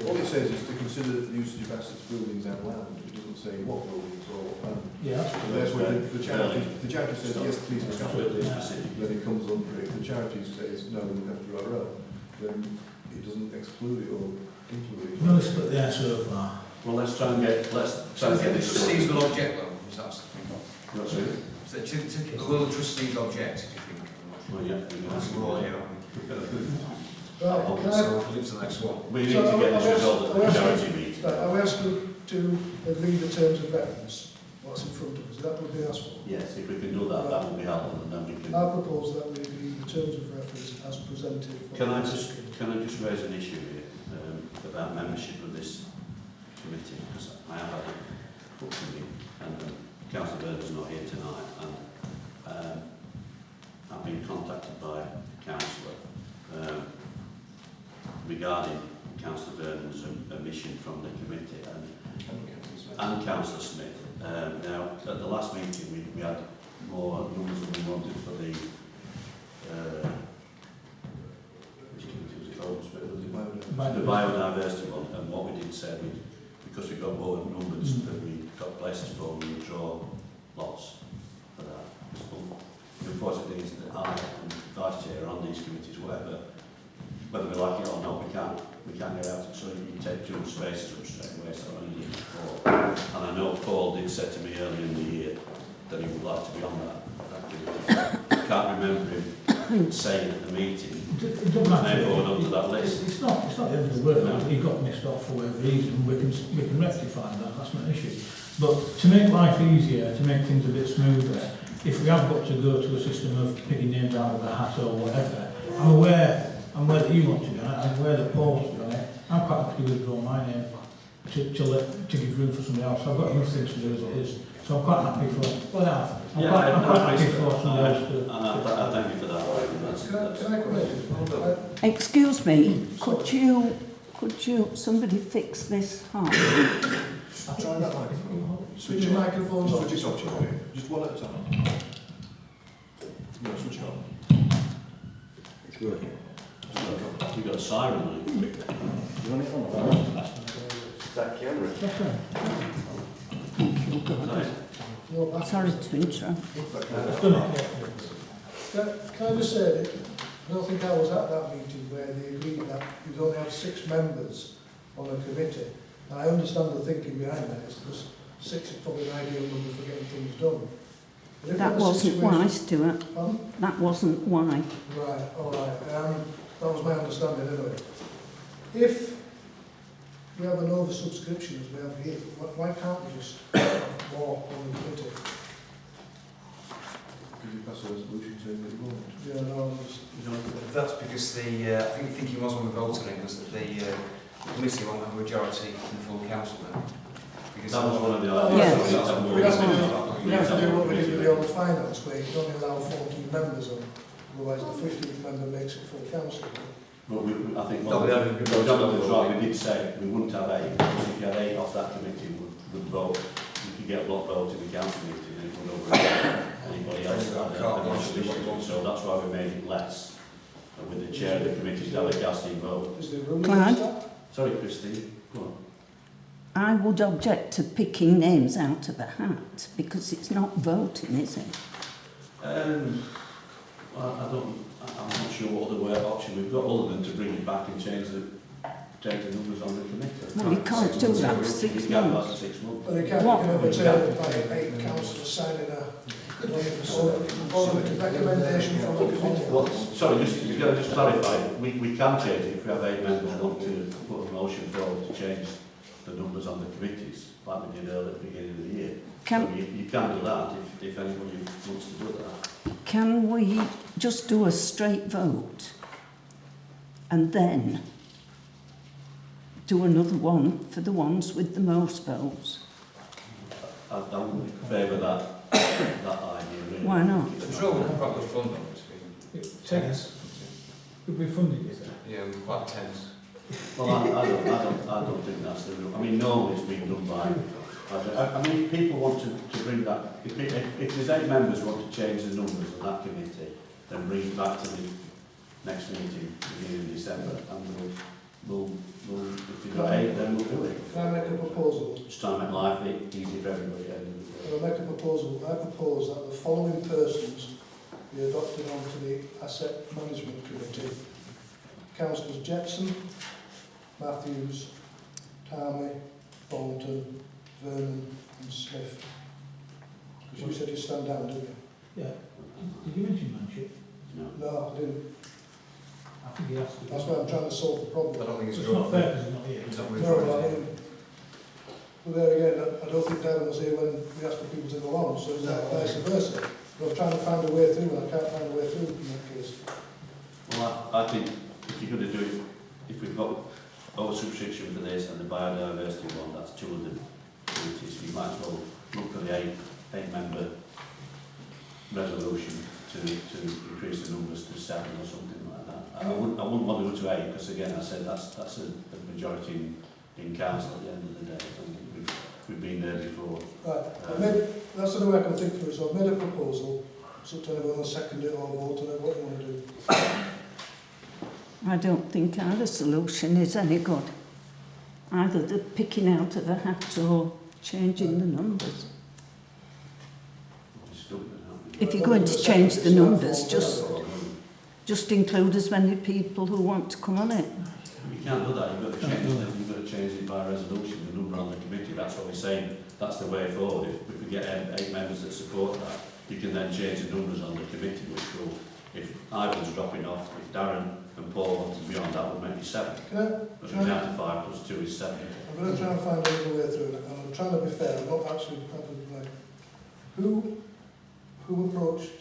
all it says is to consider the usage of assets, buildings and land. It doesn't say what buildings or what land. Yeah. So therefore, the charity says, yes, please look after it. Specific. Then it comes under it. The charity says, no, we look after our own. Then it doesn't exclude it or include it. No, split the air so far. Well, let's try and get So I think the trustees will object though, is that something? What's it? So will the trustees object, do you think? Well, yeah, we can ask We're all here, aren't Right, we? can I, So we'll leave to the next one. We need to get this resolved at the charity meeting. right, are we asking to agree the terms of reference? What's in front of us? That would be asked for. Yes, if we can do that, that will be helpful, and then we can. I propose that we agree the terms of reference as presented. For Can I just raise an issue here about membership of this committee? Because I have had it put to me, and Councillor Bernard's not here tonight, and I've been contacted by the councillor regarding Councillor Bernard's omission from the committee and Councillor Smith. Now, at the last meeting, we had more numbers than we wanted for the which committee was it called? The biodiversity one, and what we did say, because we got more numbers that we got places for, we would draw lots for that. So, the unfortunate thing is that I and Vice Chair are on these committees, whatever whether we like it or not, we can't get out. So you take 2 spaces up straight away, so I only need 4. And I know Paul did say to me earlier in the year that he would like to be on that committee. I can't remember him saying at the meeting, It doesn't matter. going onto that list. It's not the end of the world. No. He got missed off for whatever reason. We can rectify that. That's not an issue. But to make life easier, to make things a bit smoother, if we have got to go to a system of picking names out of a hat or whatever, I'm aware that you want to be on it. I'm aware that Paul's to be on it. I'm quite happy to withdraw my name to give room for somebody else. I've got enough things to do as it is. So I'm quite happy for. Well, I'm quite happy for somebody else to. I thank you for that. Can I comment? Excuse me, could you somebody fix this harp? I'll try that microphone. Switch your microphones on. Switch it off, Charlie. Just one at a time. No, switch it on. It's working. You've got a siren on it. You want it on? Is that camera? No, Sorry to interrupt. Can I just say that I don't think I was at that meeting where they agreed that you'd only have 6 members on a committee. And I understand the thinking behind that, is because 6 is probably an ideal number for getting things done. But if That it was a wasn't situation- why, Stuart. Pardon? That wasn't why. Right, all right. That was my understanding anyway. If we have an oversubscription as we have here, why can't we just have more on the committee? Could you pass a resolution saying that you won't? Yeah, no, That's because I think thinking was when we voted on it was that the committee won't have a majority in the full council now. Because That was one of the Yes. ideas. we'd have to do what we did with the old finance, where you can only allow 14 members on, otherwise the 15th member makes it full council. But I think No, we haven't. Jonathan was right, we did say we wouldn't have 8, because if you had 8 off that committee would vote, you could get a block vote in the council meeting and it would over anybody else that had an issue. So that's why we made it less. And with the chair of the committee, telecasting vote. Is there room Clyde? for that? Sorry, Christine, go on. I would object to picking names out of a hat because it's not voting, is it? Well, I'm not sure what other option we've got other than to bring it back and change the numbers on the committee. Well, you can't do that for 6 You can't months. last 6 months. But they can't, What? you can overturn it by 8 councillors signing a recommendation from the committee. Well, sorry, just clarify, we can change it if we have 8 members who want to put a motion forward to change the numbers on the committees, like we did earlier at the beginning of the year. So you can do that if anybody wants to do that. Can we just do a straight vote and then do another one for the ones with the most votes? I wouldn't favour that idea really. Why not? The trouble with proper fund on this Tense. Could we fund it, is it? yeah, we're quite tense. Well, I don't think that's the rule. I mean, normally it's been done by. I mean, if people want to bring that, if there's 8 members who want to change the numbers on that committee, then bring it back to the next meeting, beginning of December, and we'll if you've got 8, then we'll do it. Can I make a proposal? Just trying to make life easy for everybody. Can I make a proposal? I propose that the following persons be adopted onto the Asset Management Committee. Councillors Jepson, Matthews, Tarmy, Bolton, Vernon and Smith. Because you said you stand down, didn't you? Yeah. Did you mention Manship? No, I didn't. I think he has to. That's why I'm trying to solve the problem. I don't think It's it's not fair because he's not here. It's not No, I mean, but there again, I don't think Darren was here when we asked for people to go on, so it's vice versa. But I'm trying to find a way through and I can't find a way through in that case. Well, I think if you're going to do it, if we've got oversubscription for this and the biodiversity one, that's 2 of the committees. You might as well look for the 8-member resolution to increase the numbers to 7 or something like that. I wouldn't want to go to 8 because again I said that's a majority in council at the end of the day. And we've been there before. Right, that's the way I can think through. So I've made a proposal. It's up to anyone to second it or vote on it, what you want to do. I don't think either solution is any good. Either the picking out of a hat or changing the numbers. If you're going to change the numbers, just just include as many people who want to come on it. You can't do that, you've got to change it by resolution, the number on the committee, that's what we're saying, that's the way forward. If we get 8 members that support that, you can then change the numbers on the committee, which will, if Ivan's dropping off, if Darren and Paul want to be on, that would make it 7. Because we're down to 5 plus 2 is 7. I'm going to try and find another way through it, and I'm trying to be fair, I'm not actually like, who approached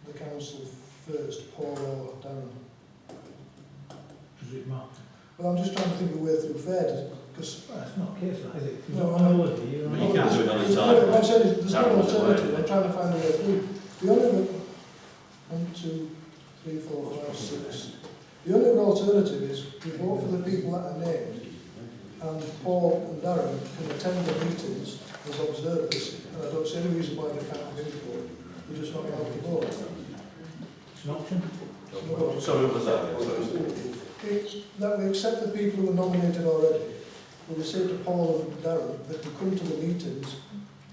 the council first, Paul or Darren? Does it matter? Well, I'm just trying to think of a way through fair, because... Well, it's not a case, is it? If you're No, not on holiday, you're on But you holiday. can't do it all the time. I'm saying there's no Darren was alternative, away. I'm trying to find a way through. The only 1, 2, 3, 4, 5, 6. The only other alternative is we vote for the people that are named, and Paul and Darren can attend the meetings as observers, and I don't see any reason why they can't have input. We're just not allowed to vote. It's an option. Sorry, what was that? Sorry. It's that we accept the people who are nominated already, but we say to Paul and Darren that they come to the meetings,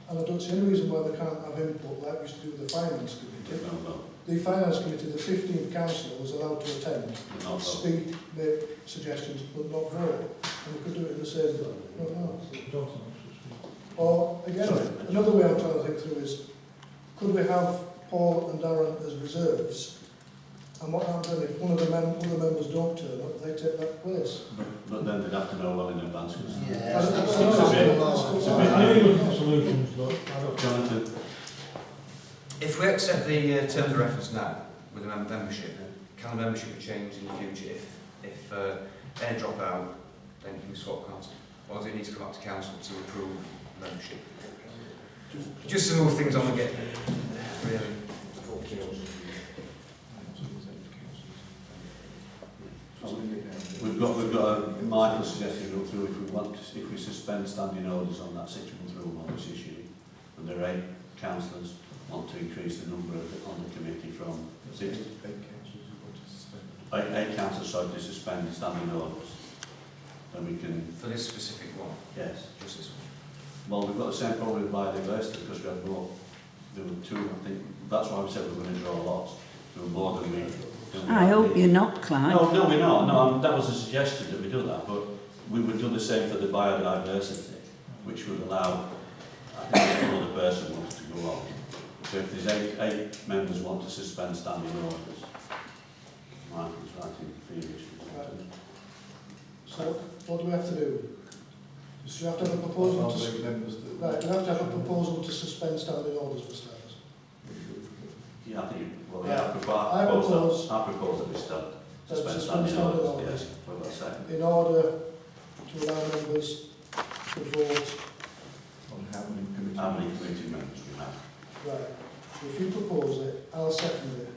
and I don't see any reason why they can't have input like we used to do with the Finance Committee. No. The Finance Committee, the 15th councillor was allowed to attend, speak, make suggestions, but not vote. And we could do it in the same way. No. Or, again, another way I'm trying to think through is, could we have Paul and Darren as reserves? And what happens if one of the members don't turn up, they take that place? But then they'd have to know well in advance. Yeah. It's a bit I know you're looking for solutions, but I don't... Jonathan. If we accept the terms of reference now with the membership, can the membership be changed in the future if any drop out, then can we swap council? Or does it need to come up to council to approve membership? Just some more things on the get, really. We've got a Michael suggesting go through if we suspend standing orders on that 6-month rule on this issue, and there are 8 councillors want to increase the number on the committee from 6 to 8 councillors to suspend standing orders. Then we can... For this specific one? Yes. Just this one? Well, we've got the same problem with biodiversity because we had more. There were 2, I think. That's why we said we were going to draw lots. There were more than we... I hope you're not, Clive. No, we're not. No, that was a suggestion that we do that, but we would do the same for the biodiversity, which would allow, I think, if another person wants to go on. So if there's 8 members want to suspend standing orders, Michael's writing theory. So, what do we have to do? Do we have to have a proposal to... Right, do we have to have a proposal to suspend standing orders for starters? Yeah, I think, well, Yeah. I propose that we suspend standing orders. Yes, we've got a second. In order to allow members to vote On how many committee members we have. right. So if you propose it, I'll second it.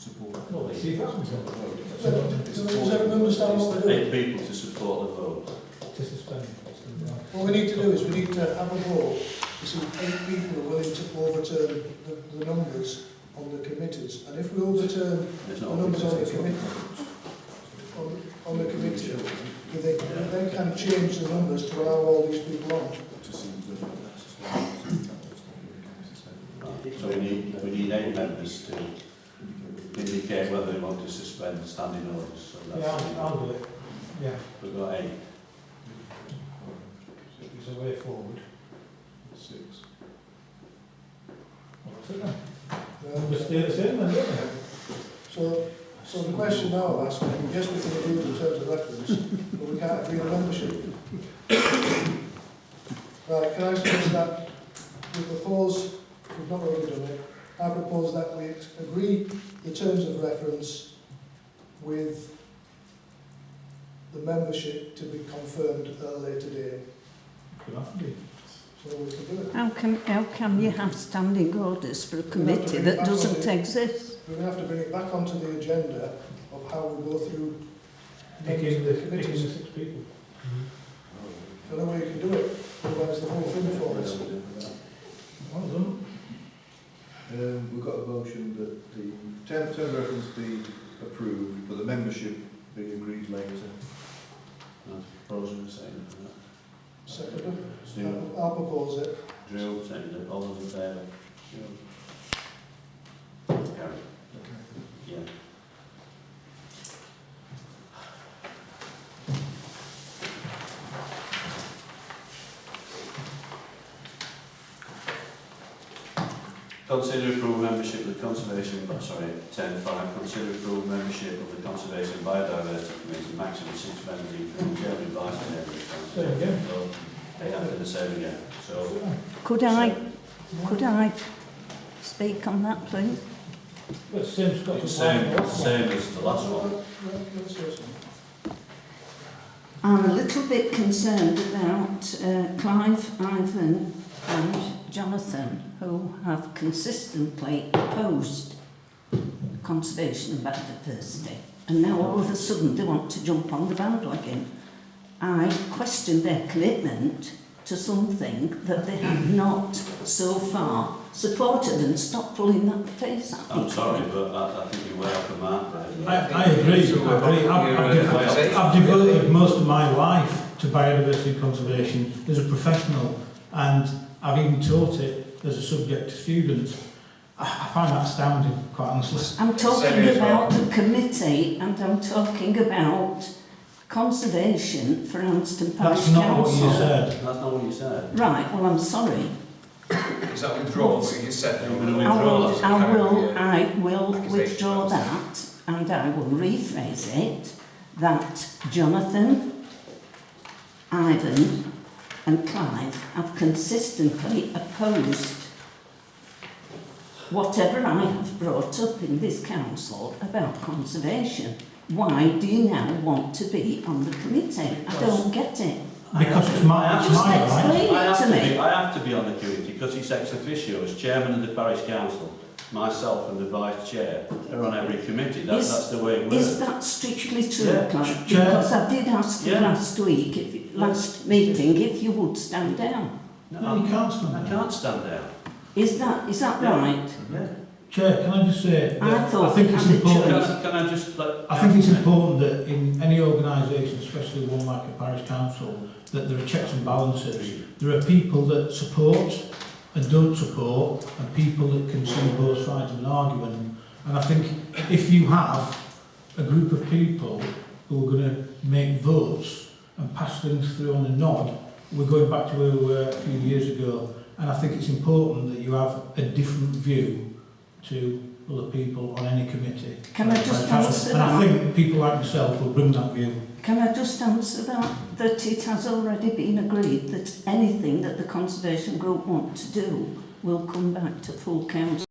support? Well, let's see if happens. Does everyone understand what we're doing? 8 people to support the vote. To suspend. What we need to do is we need to have a vote to see 8 people are willing to overturn the numbers on the committees. And if we overturn the numbers on the committee, they can change the numbers to allow all these people on. So we need 8 members to indicate whether they want to suspend standing orders. So that's I'll do it. Yeah. We've got 8. It's a way forward. 6. What's it then? We'll stay the same then, don't we? So the question now I'm asking, yes, we can agree in terms of reference, but we can't agree on membership. Right, can I suggest that we propose, we've not already done it, I propose that we agree the terms of reference with the membership to be confirmed at a later date. Could have to be. So we can do it. How can you have standing orders for a committee that doesn't exist? We're going to have to bring it back onto the agenda of how we go through Picking the committees. 6 people. I don't know where you can do it, otherwise the whole thing falls. Well done. We've got a motion that the term of reference be approved, but the membership be agreed later. Proposing the second for that. Second, I'll propose it. Drill, second. All those in favour? Carry. Consider approve membership of the Conservation, 10.5, consider approve membership of the Conservation Biodiversity Committee, maximum 6 members including chairman and vice chairman. Same again. So, they have to the same again. So, Could I speak on that, please? But Sim's got to it's sign off. same as the last one. I'm a little bit concerned about Clive, Ivan and Jonathan, who have consistently opposed conservation and biodiversity. And now all of a sudden they want to jump on the bandwagon. I question their commitment to something that they have not so far supported, and stop pulling that face at me. I'm sorry, but I think you're way off the mark there. I agree. I've devoted most of my life to biodiversity conservation as a professional, and I've even taught it as a subject to students. I find that astounding, quite honestly. I'm talking about the committee, and I'm talking about conservation for Anston Parish That's not Council. what you said. That's not what you said. Right, well I'm sorry. Is that withdrawal what you said? You're going to withdraw that? I will withdraw that, and I will rephrase it, that Jonathan, Ivan and Clive have consistently opposed whatever I have brought up in this council about conservation. Why do you now want to be on the committee? I don't get it. Because it's my right. Explain it to me. I have to be on the committee because he's ex officio as chairman of the parish council. Myself and the vice chair are on every committee. That's the way it works. Is that strictly true, Yeah. Clive? Chair. Because I did ask you last week, last meeting, if you would stand down. No, you can't stand I down. can't stand down. Is that right? Yeah. Chair, can I just say that thought I think we it's had a important. choice. Can I just I think it's important that in any organisation, especially one like a parish council, that there are checks and balances. There are people that support and don't support, and people that can see both sides of an argument. And I think if you have a group of people who are going to make votes and pass things through on a nod, we're going back to where we were a few years ago. And I think it's important that you have a different view to other people on any committee. Can I just answer and I that? think people like myself will bring that view. Can I just answer that it has already been agreed that anything that the Conservation Group want to do will come back to full council?